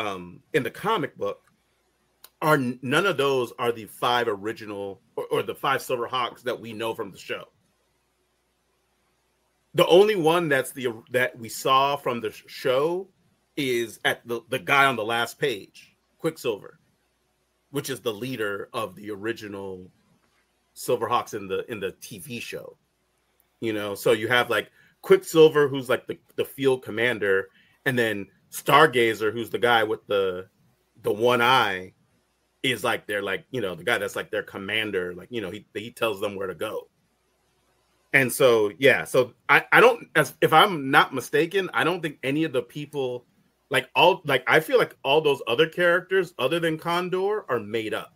comic book are none of those are the 5 original or the 5 SilverHawks that we know from the show. The only one that we saw from the show is at the guy on the last page, Quicksilver, which is the leader of the original SilverHawks in the TV show. So you have like Quicksilver, who's like the field commander, and then Stargazer, who's the guy with the one eye, is like they're like the guy that's like their commander. Like he tells them where to go. And so I don't, if I'm not mistaken, I don't think any of the people I feel like all those other characters other than Condor are made up.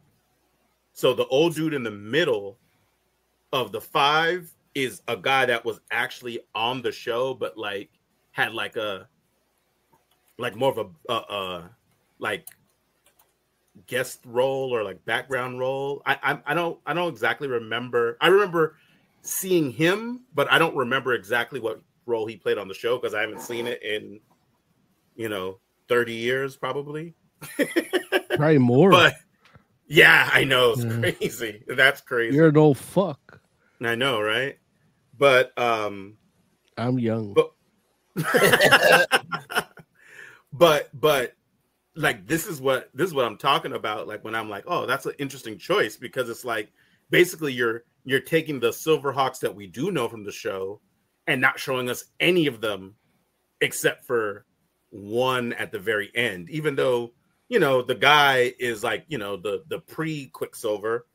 So the old dude in the middle of the 5 is a guy that was actually on the show, but like had like a more of a like guest role or like background role. I don't exactly remember. I remember seeing him, but I don't remember exactly what role he played on the show because I haven't seen it in 30 years probably. Probably more. But yeah, I know, it's crazy. That's crazy. You're an old fuck. I know, right? But I'm young. But like this is what I'm talking about. Like when I'm like, oh, that's an interesting choice, because it's like basically you're taking the SilverHawks that we do know from the show and not showing us any of them except for one at the very end, even though the guy is like the pre-Quicksilver.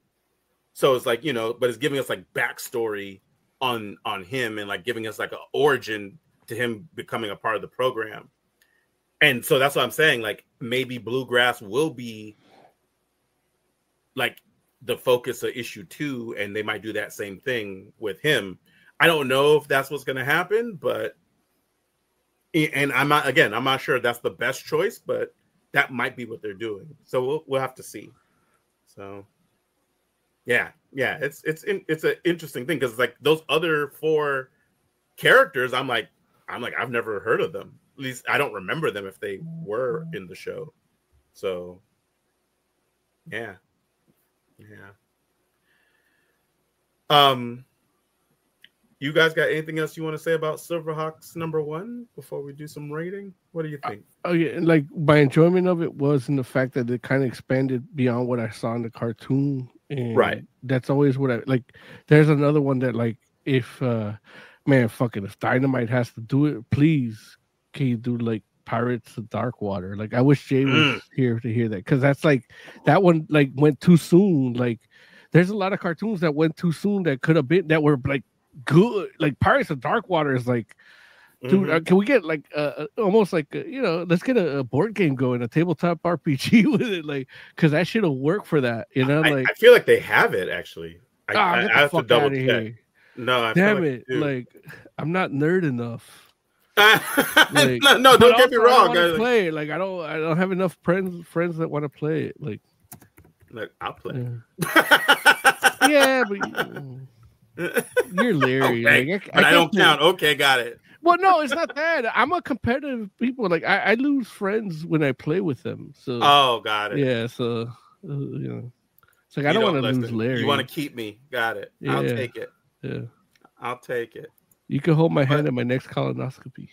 So it's like, but it's giving us like backstory on him and like giving us like an origin to him becoming a part of the program. And so that's what I'm saying. Like maybe Bluegrass will be like the focus of issue 2, and they might do that same thing with him. I don't know if that's what's going to happen, but I'm not sure that's the best choice, but that might be what they're doing. So we'll have to see. So yeah, it's an interesting thing because like those other 4 characters, I'm like I've never heard of them. At least I don't remember them if they were in the show. So yeah. You guys got anything else you want to say about SilverHawks #1 before we do some rating? What do you think? Oh yeah, like my enjoyment of it was in the fact that it kind of expanded beyond what I saw in the cartoon. And right. That's always what I like. There's another one that like if if Dynamite has to do it, please can you do like Pirates of Darkwater? Like I wish Jay was here to hear that, because that's like that one like went too soon. Like there's a lot of cartoons that went too soon that could have been that were like good. Like Pirates of Darkwater is like, dude, can we get like almost like let's get a board game going, a tabletop RPG with it, like because that shit'll work for that. I feel like they have it actually. I have to double check. Here. No, damn it! Like I'm not nerd enough. Like, no, don't get me wrong. I play it. Like I don't have enough friends that want to play it. Like I'll play. Yeah, but you're Larry. Okay, like, I don't count. Okay, got it. Well, no, it's not that. I'm a competitive people. Like I lose friends when I play with them. So got it. Yeah, so it's like I don't want to lose Larry. You want to keep me? Got it. Yeah. I'll take it. Yeah, I'll take it. You can hold my hand in my next colonoscopy.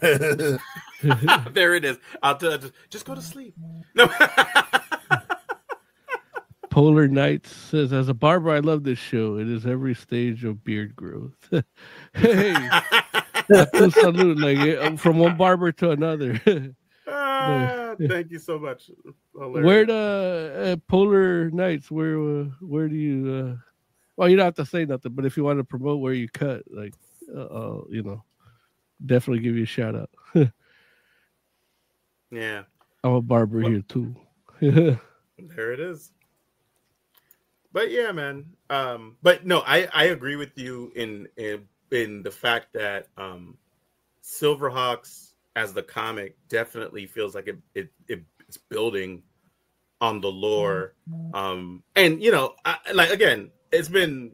There it is. I'll just go to sleep. No. Polar Knights says, as a barber, I love this show. It is every stage of beard growth. Hey, salute, like from one barber to another. Thank you so much. Where the Polar Knights? Where do you? Well, you don't have to say nothing, but if you want to promote where you cut, like, definitely give you a shout out. Yeah, I'm a barber here too. There it is. But yeah, man. But no, I agree with you in the fact that SilverHawks as the comic definitely feels like it's building on the lore. And again, it's been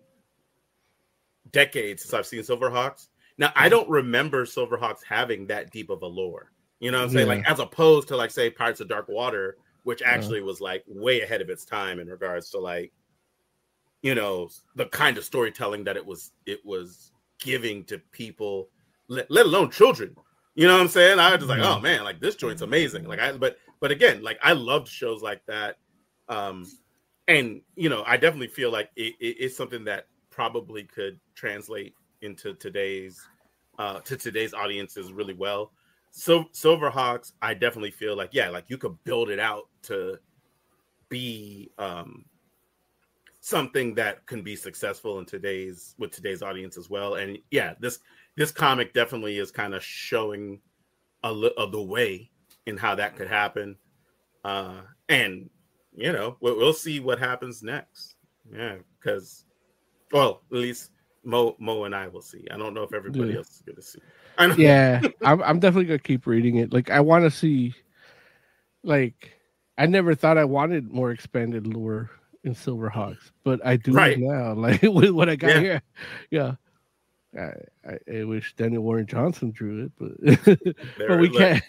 decades since I've seen SilverHawks. Now I don't remember SilverHawks having that deep of a lore. You know what I'm saying? Like as opposed to like say Pirates of Dark Water, which actually was like way ahead of its time in regards to like, the kind of storytelling that it was giving to people, let alone children. You know what I'm saying? I was just like, oh man, like this joint's amazing. Like but again, like I loved shows like that. And I definitely feel like it's something that probably could translate into today's audiences really well. So SilverHawks, I definitely feel like, like you could build it out to be something that can be successful with today's audience as well. And yeah, this comic definitely is kind of showing of the way in how that could happen. And we'll see what happens next. Yeah, because at least Mo and I will see. I don't know if everybody else is going to see. Yeah, I'm definitely gonna keep reading it. Like I want to see. Like I never thought I wanted more expanded lore in SilverHawks, but I do now. Like with what I got here, yeah. I wish Daniel Warren Johnson drew it, but we can't.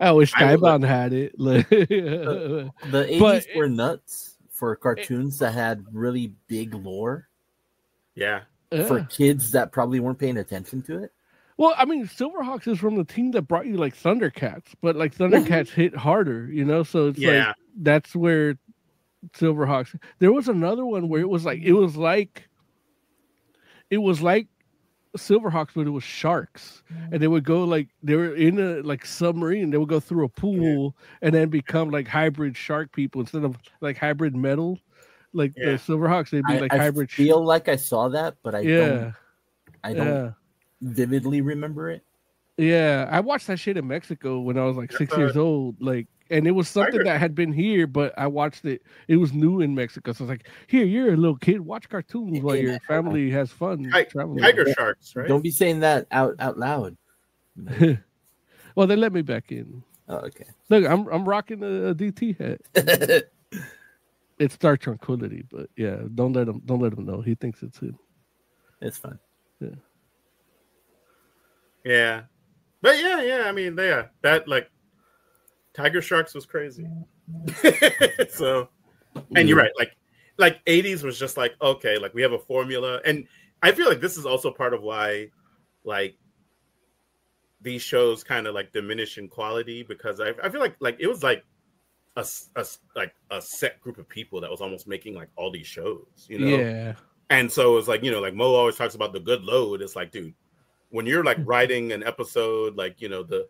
I wish Skybound had it. The 80s were nuts for cartoons that had really big lore. Yeah. For kids that probably weren't paying attention to it. Well, I mean, SilverHawks is from the team that brought you like Thundercats, but like Thundercats hit harder, so it's like that's where SilverHawks. There was another one where it was like SilverHawks, but it was sharks, and they would go like they were in a like submarine. They would go through a pool and then become like hybrid shark people instead of like hybrid metal. Like the SilverHawks, they'd be like hybrid. I feel like I saw that, but I don't vividly remember it. Yeah, I watched that shit in Mexico when I was like 6 years old. Like, and it was something that had been here, but I watched it. It was new in Mexico, so I was like, "Here, you're a little kid. Watch cartoons while your family has fun traveling." Tiger sharks, right? Don't be saying that out loud. Well, they let me back in. Oh, okay. Look, I'm rocking a DT hat. It's Dark Tranquility, but yeah, don't let him know. He thinks it's him. It's fine. Yeah. But yeah, I mean, that like Tiger Sharks was crazy. So, and you're right, like 80s was just like, okay, like we have a formula, and I feel like this is also part of why like these shows kind of like diminish in quality, because I feel like it was like a set group of people that was almost making like all these shows, Yeah. And so it's like, like Mo always talks about the good load. It's like, dude, when you're like writing an episode, like, the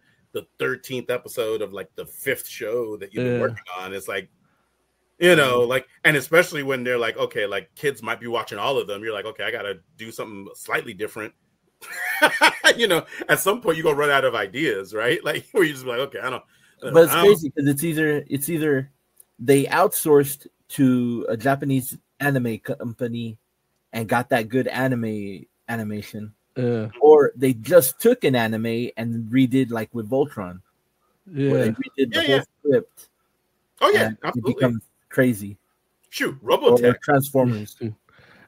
13th episode of like the 5th show that you've been working on, it's like, like, and especially when they're like, okay, like kids might be watching all of them. You're like, okay, I got to do something slightly different. At some point you're going to run out of ideas, right? Like where you just be like, okay, I don't. But it's crazy because it's either they outsourced to a Japanese anime company and got that good animation, or they just took an anime and redid like with Voltron. Where they redid the whole script. Oh yeah, it becomes crazy. Shoot, Robotech. Or Transformers.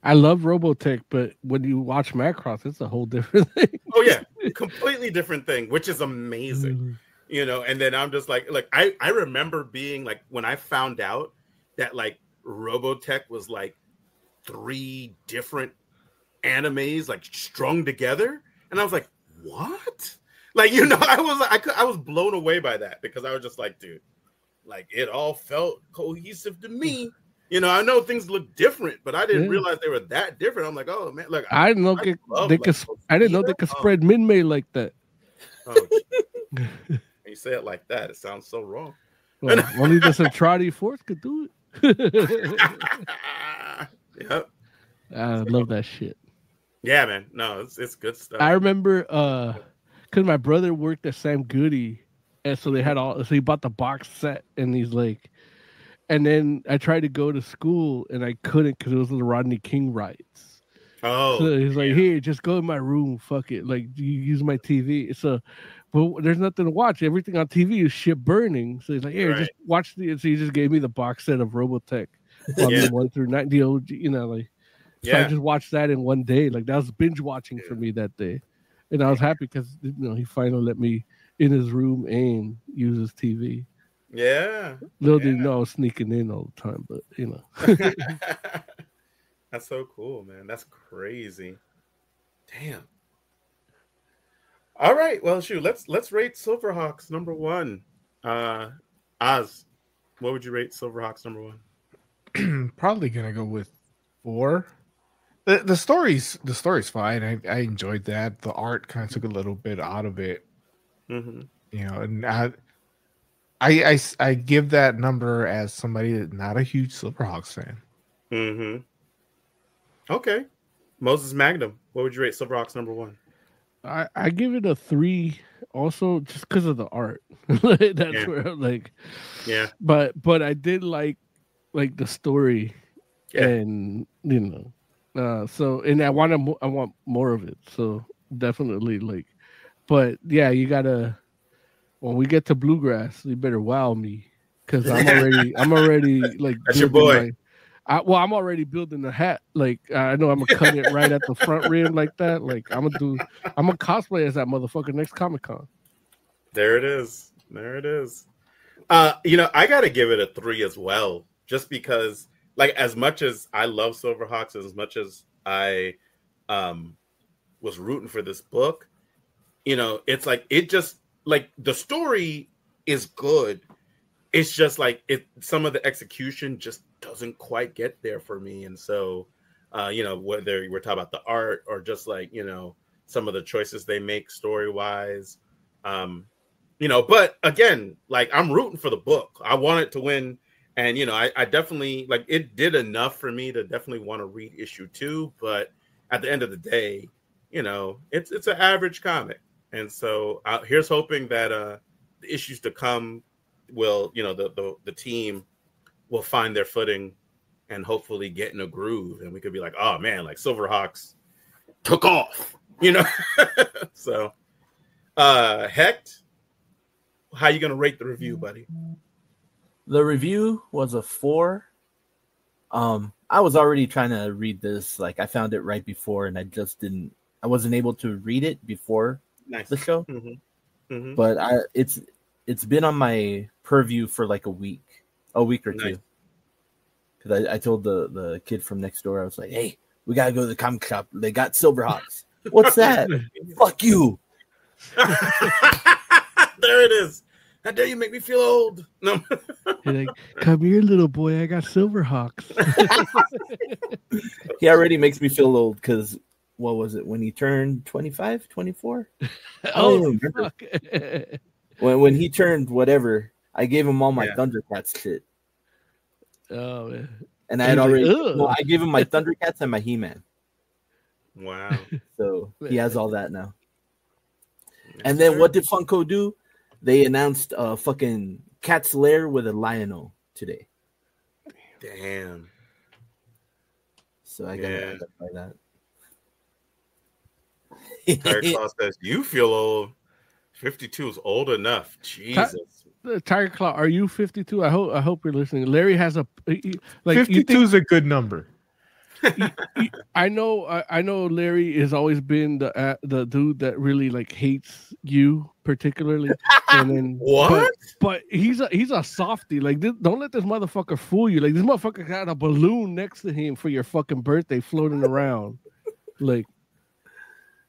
I love Robotech, but when you watch Macross, it's a whole different thing. Oh yeah, completely different thing, which is amazing. You know, and then I'm just like I remember being like when I found out that like Robotech was like 3 different animes like strung together, and I was like, what? Like, you know, I was blown away by that because I was just like, dude, like it all felt cohesive to me. You know, I know things look different, but I didn't realize they were that different. I'm like, oh man, like I didn't know they could spread Minmay like that. Oh, when you say it like that, it sounds so wrong. Well, only the Centrati Force could do it. Yep. I love that shit. Yeah, man. No, it's good stuff. I remember because my brother worked at Sam Goody, and so they had so he bought the box set, and he's like, and then I tried to go to school and I couldn't because it was the Rodney King rights. Oh, so he's like, here, just go in my room, fuck it, like you use my TV. So, but there's nothing to watch. Everything on TV is shit burning. So he's like, here, just watch the. So he just gave me the box set of Robotech, 1 through 9, the OG, you know, like. So I just watched that in one day. Like that was binge watching for me that day, and I was happy because you know he finally let me in his room and use his TV. Yeah. Little did you know I was sneaking in all the time, but you know. That's so cool, man. That's crazy. Damn. All right. Well, shoot. Let's rate SilverHawks number 1. Oz, what would you rate SilverHawks number 1? Probably gonna go with 4. The story's fine. I enjoyed that. The art kind of took a little bit out of it. Mm-hmm. You know, and I give that number as somebody that's not a huge SilverHawks fan. Mm-hmm. Okay. Moses Magnum, what would you rate SilverHawks number 1? I give it a 3 also just because of the art. That's where I'm like, but I did like the story and you know. So and I want more of it. So definitely like, but yeah, you gotta when we get to Bluegrass, you better wow me because I'm already like that's your boy. I'm already building the hat. Like I know I'm gonna cut it right at the front rim like that. Like I'm gonna cosplay as that motherfucker next Comic-Con. There it is. There it is. You know, I gotta give it a 3 as well, just because. Like as much as I love SilverHawks, as much as I was rooting for this book, you know, it's like it just like the story is good. It's just like some of the execution just doesn't quite get there for me. And so you know, whether we're talking about the art or just like, you know, some of the choices they make story-wise. You know, but again, like I'm rooting for the book. I want it to win. And, you know, I definitely, like, it did enough for me to definitely want to read issue 2. But at the end of the day, you know, it's an average comic. And so here's hoping that the issues to come will, you know, the team will find their footing and hopefully get in a groove. And we could be like, oh, man, like SilverHawks took off, you know. So, Hecht, how you going to rate the review, buddy? The review was a 4. I was already trying to read this. Like I found it right before, and I wasn't able to read it before the show. Mm-hmm. Mm-hmm. But it's been on my purview for like a week or two. Because I told the kid from next door, I was like, hey, we gotta go to the comic shop. They got SilverHawks. What's that? Fuck you. There it is. How dare you make me feel old? No. You're like, come here, little boy. I got SilverHawks. He already makes me feel old because what was it when he turned 25, 24? Oh, fuck. when he turned whatever, I gave him all my Thundercats shit. Oh, man. And I had already. No, I gave him my Thundercats and my He-Man. Wow. So he has all that now. And then what did Funko do? They announced a fucking Cat's Lair with a Lion-O today. Damn. So I gotta buy that. Tiger Claw says, "You feel old. 52 is old enough." Jesus. Tiger Claw, are you 52? I hope you're listening. Larry has a like 52 is a good number. I know Larry has always been the dude that really like hates you particularly, and then what? But he's a softie. Like, don't let this motherfucker fool you. Like, this motherfucker got a balloon next to him for your fucking birthday floating around. Like,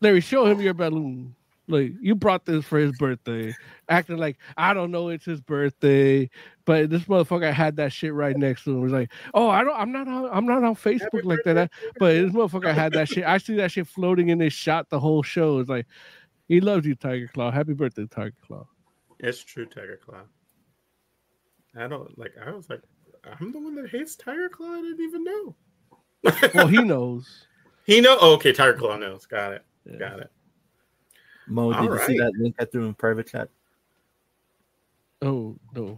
Larry, show him your balloon. Like, you brought this for his birthday, acting like I don't know it's his birthday, but this motherfucker had that shit right next to him. It was like, oh, I'm not on Facebook like that, but this motherfucker had that shit. I see that shit floating in his shot the whole show. It's like, he loves you, Tiger Claw. Happy birthday, Tiger Claw. It's true, Tiger Claw. I was like, I'm the one that hates Tiger Claw. I didn't even know. Well, he knows. He knows. Oh, okay, Tiger Claw knows. Got it. Yeah. Got it. Mo, did you see that link I threw in private chat? Oh no,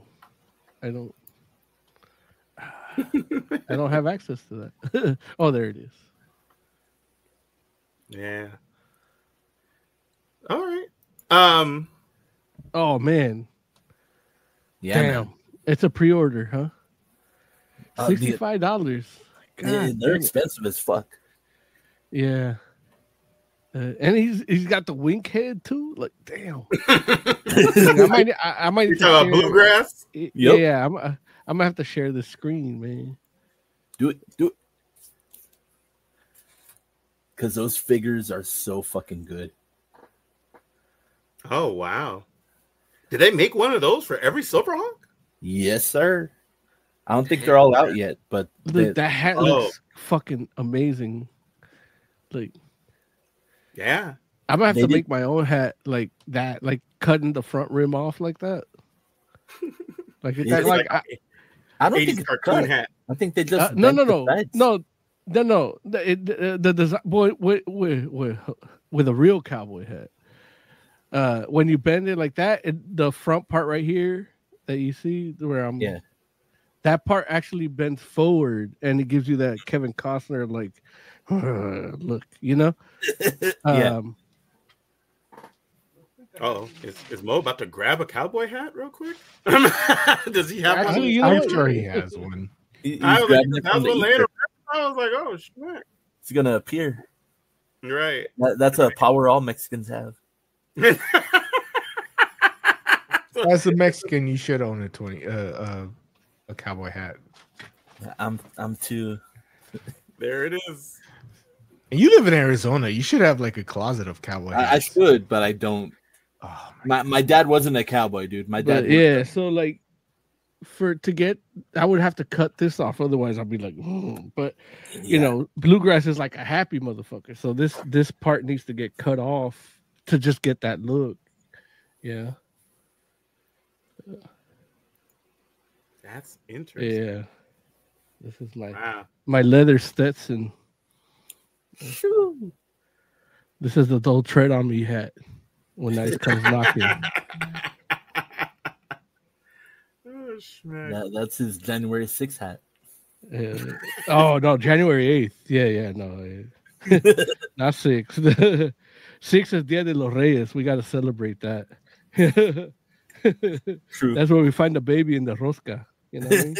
I don't. I don't have access to that. Oh, there it is. Yeah. All right. Oh man. Yeah. Damn. Man. It's a pre-order, huh? $65. They're expensive as fuck. Yeah. And he's got the wink head too. Like, damn. I might. You talking about bluegrass? Yep. Yeah, I'm gonna have to share the screen, man. Do it. Because those figures are so fucking good. Oh wow! Did they make one of those for every SilverHawk? Yes, sir. I don't think they're all out yet, but that hat looks fucking amazing. Like. Yeah, I'm gonna have to make my own hat like that, like cutting the front rim off like that. Like it's like I don't think it's cartoon hat. I think they just no. The design boy with a real cowboy hat. When you bend it like that, the front part right here that you see where that part actually bends forward and it gives you that Kevin Costner like. Look, you know. Yeah. Oh, is Mo about to grab a cowboy hat real quick? Does he have Actually, one? I'm sure he has one. I was one later. I was like, oh shit. It's gonna appear. Right. That's a power all Mexicans have. As a Mexican, you should own a cowboy hat. I'm too. There it is. And you live in Arizona. You should have like a closet of cowboy hats. I should, but I don't. Oh, my dad wasn't a cowboy, dude. My dad. So like, I would have to cut this off. Otherwise, I'd be like, but you know, bluegrass is like a happy motherfucker. So this part needs to get cut off to just get that look. Yeah. That's interesting. Yeah. This is like my leather Stetson. This is the "Don't Tread on Me" hat when night comes knocking. That's his January 6th hat. Oh no, January 8th. Yeah, no, not 6. 6 is Dia de los Reyes. We got to celebrate that. True. That's where we find the baby in the rosca. You know what I mean?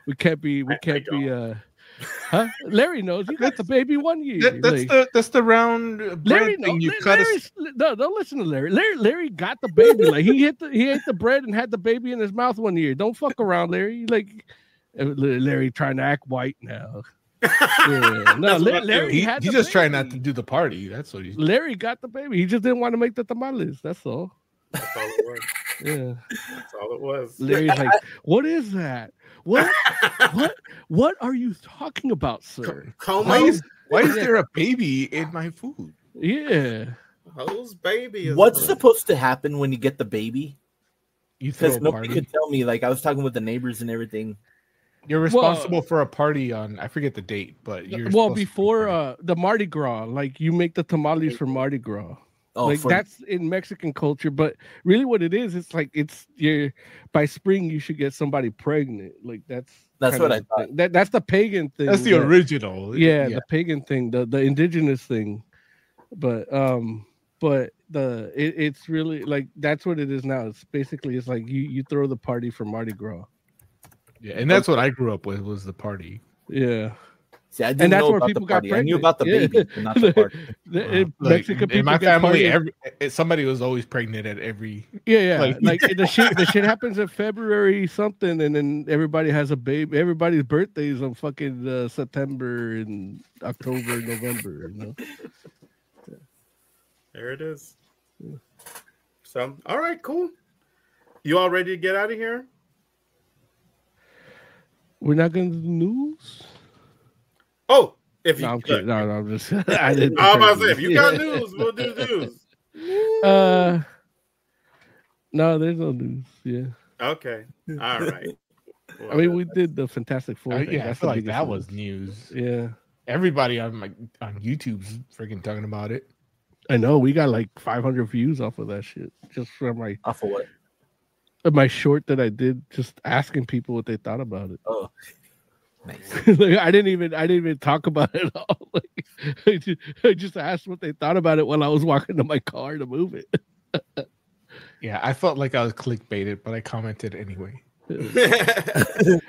We can't be. Huh? Larry knows. You got the baby one year. That's the round Larry thing you cut. No, don't listen to Larry. Larry got the baby. Like he ate the bread and had the baby in his mouth one year. Don't fuck around, Larry. Like Larry trying to act white now. Yeah. No, Larry he's just trying not to do the party. That's what Larry got the baby. He just didn't want to make the tamales. That's all. That's all it was. Yeah, that's all it was. Larry's like, "What is that? What are you talking about, sir? Why is there a baby in my food?" Yeah, whose baby is what's supposed to happen when you get the baby? Because nobody could tell me. Like I was talking with the neighbors and everything. You're responsible for a party on I forget the date, but you're before the Mardi Gras. Like you make the tamales for Mardi Gras. Oh, like that's in Mexican culture, but really what it is, it's like by spring you should get somebody pregnant. Like that's what I thought. That's the pagan thing. That's the original. Yeah, the pagan thing, the indigenous thing. but it's really like that's what it is now. It's basically it's like you throw the party for Mardi Gras. Yeah, and that's what I grew up with was the party. Yeah. See, I didn't know about the party. I knew about the baby, but not the party. Mexican in my family, somebody was always pregnant at every. Yeah. Like the shit happens in February something, and then everybody has a baby. Everybody's birthdays on fucking September and October, November. You know. There it is. So, all right, cool. You all ready to get out of here? We're not going to do the news. Oh, if you I'm kidding. No, I'm just. I'm about to say, if you got news, we'll do news. No, there's no news. Yeah. Okay. All right. Well, I mean, we did the Fantastic Four. I feel like that was news. Yeah. Everybody on YouTube's freaking talking about it. I know. We got like 500 views off of that shit just from off of what? My short that I did, just asking people what they thought about it. Oh. Nice. Like, I didn't even talk about it at all. Like, I just asked what they thought about it while I was walking to my car to move it. Yeah, I felt like I was clickbaited, but I commented anyway.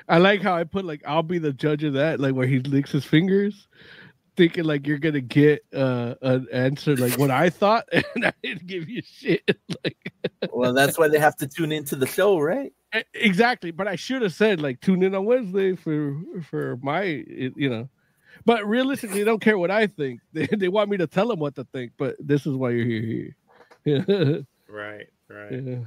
I like how I put like I'll be the judge of that, like where he licks his fingers, thinking like you're gonna get an answer like what I thought, and I didn't give you shit. Like, well, that's why they have to tune into the show, right? Exactly, but I should have said like tune in on Wednesday for my, you know. But realistically, they don't care what I think. They want me to tell them what to think. But this is why you're here. Yeah. Right. Yeah.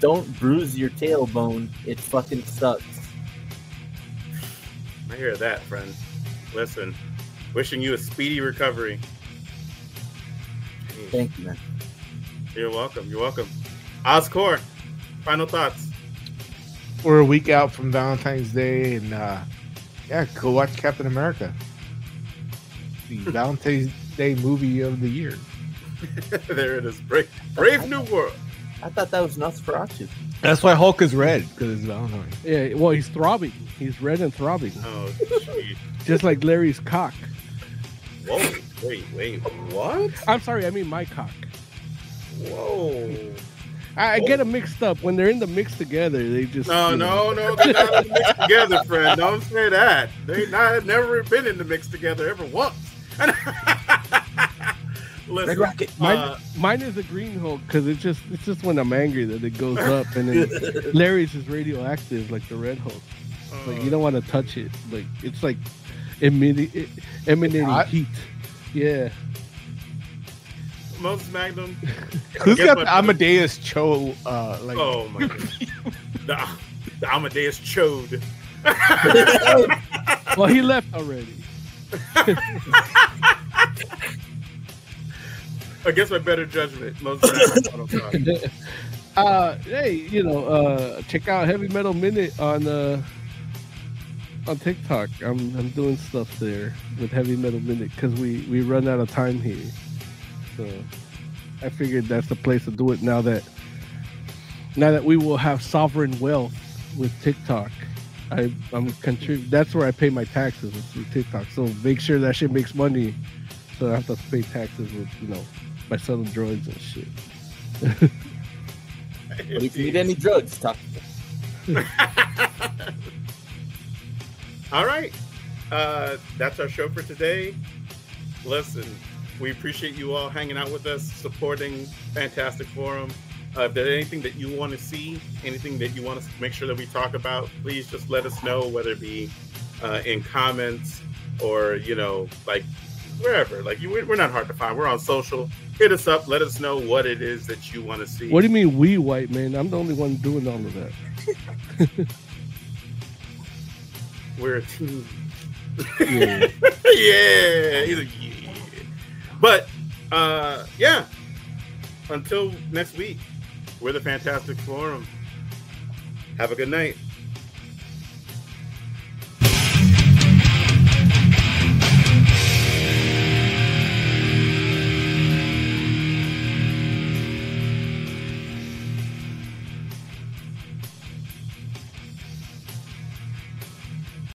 Don't bruise your tailbone. It fucking sucks. I hear that, friend. Listen, wishing you a speedy recovery. Thank you, man. You're welcome. Oscor, final thoughts. We're a week out from Valentine's Day, and go watch Captain America, the Valentine's Day movie of the year. There it is. Brave New World. I thought that was Nosferatu. That's why Hulk is red, because it's Valentine. Yeah, well, he's throbbing. He's red and throbbing. Oh, geez. Just like Larry's cock. Whoa, wait, what? I'm sorry, I mean my cock. Whoa. I get them mixed up. When they're in the mix together, they just... No, they're not in the mix together, friend. Don't say that. They've never been in the mix together ever once. Listen, Red Rocket. Mine is a green Hulk because it's just when I'm angry that it goes up, and then Larry's is radioactive like the Red Hulk. Like you don't want to touch it. Like it's like emanating heat. Yeah. Moses Magnum. Who's got the Amadeus Cho? Oh my god. The Amadeus Chode. Well, he left already. Against my better judgment, Moses Magnum. Hey, check out Heavy Metal Minute on TikTok. I'm doing stuff there with Heavy Metal Minute because we run out of time here. So I figured that's the place to do it now that we will have sovereign wealth with TikTok. That's where I pay my taxes is through TikTok. So make sure that shit makes money so I have to pay taxes with, my selling droids and shit. If you need any drugs, talk to me. All right. That's our show for today. Listen, we appreciate you all hanging out with us, supporting Fantastic Forum. If there's anything that you want to see, anything that you want to make sure that we talk about, please just let us know, whether it be in comments or, wherever. We're not hard to find. We're on social. Hit us up. Let us know what it is that you want to see. What do you mean we white man? I'm the only one doing all of that. We're a team. Yeah. Yeah. He's like, yeah. But, yeah. Until next week, we're the Fantastic Forum. Have a good night.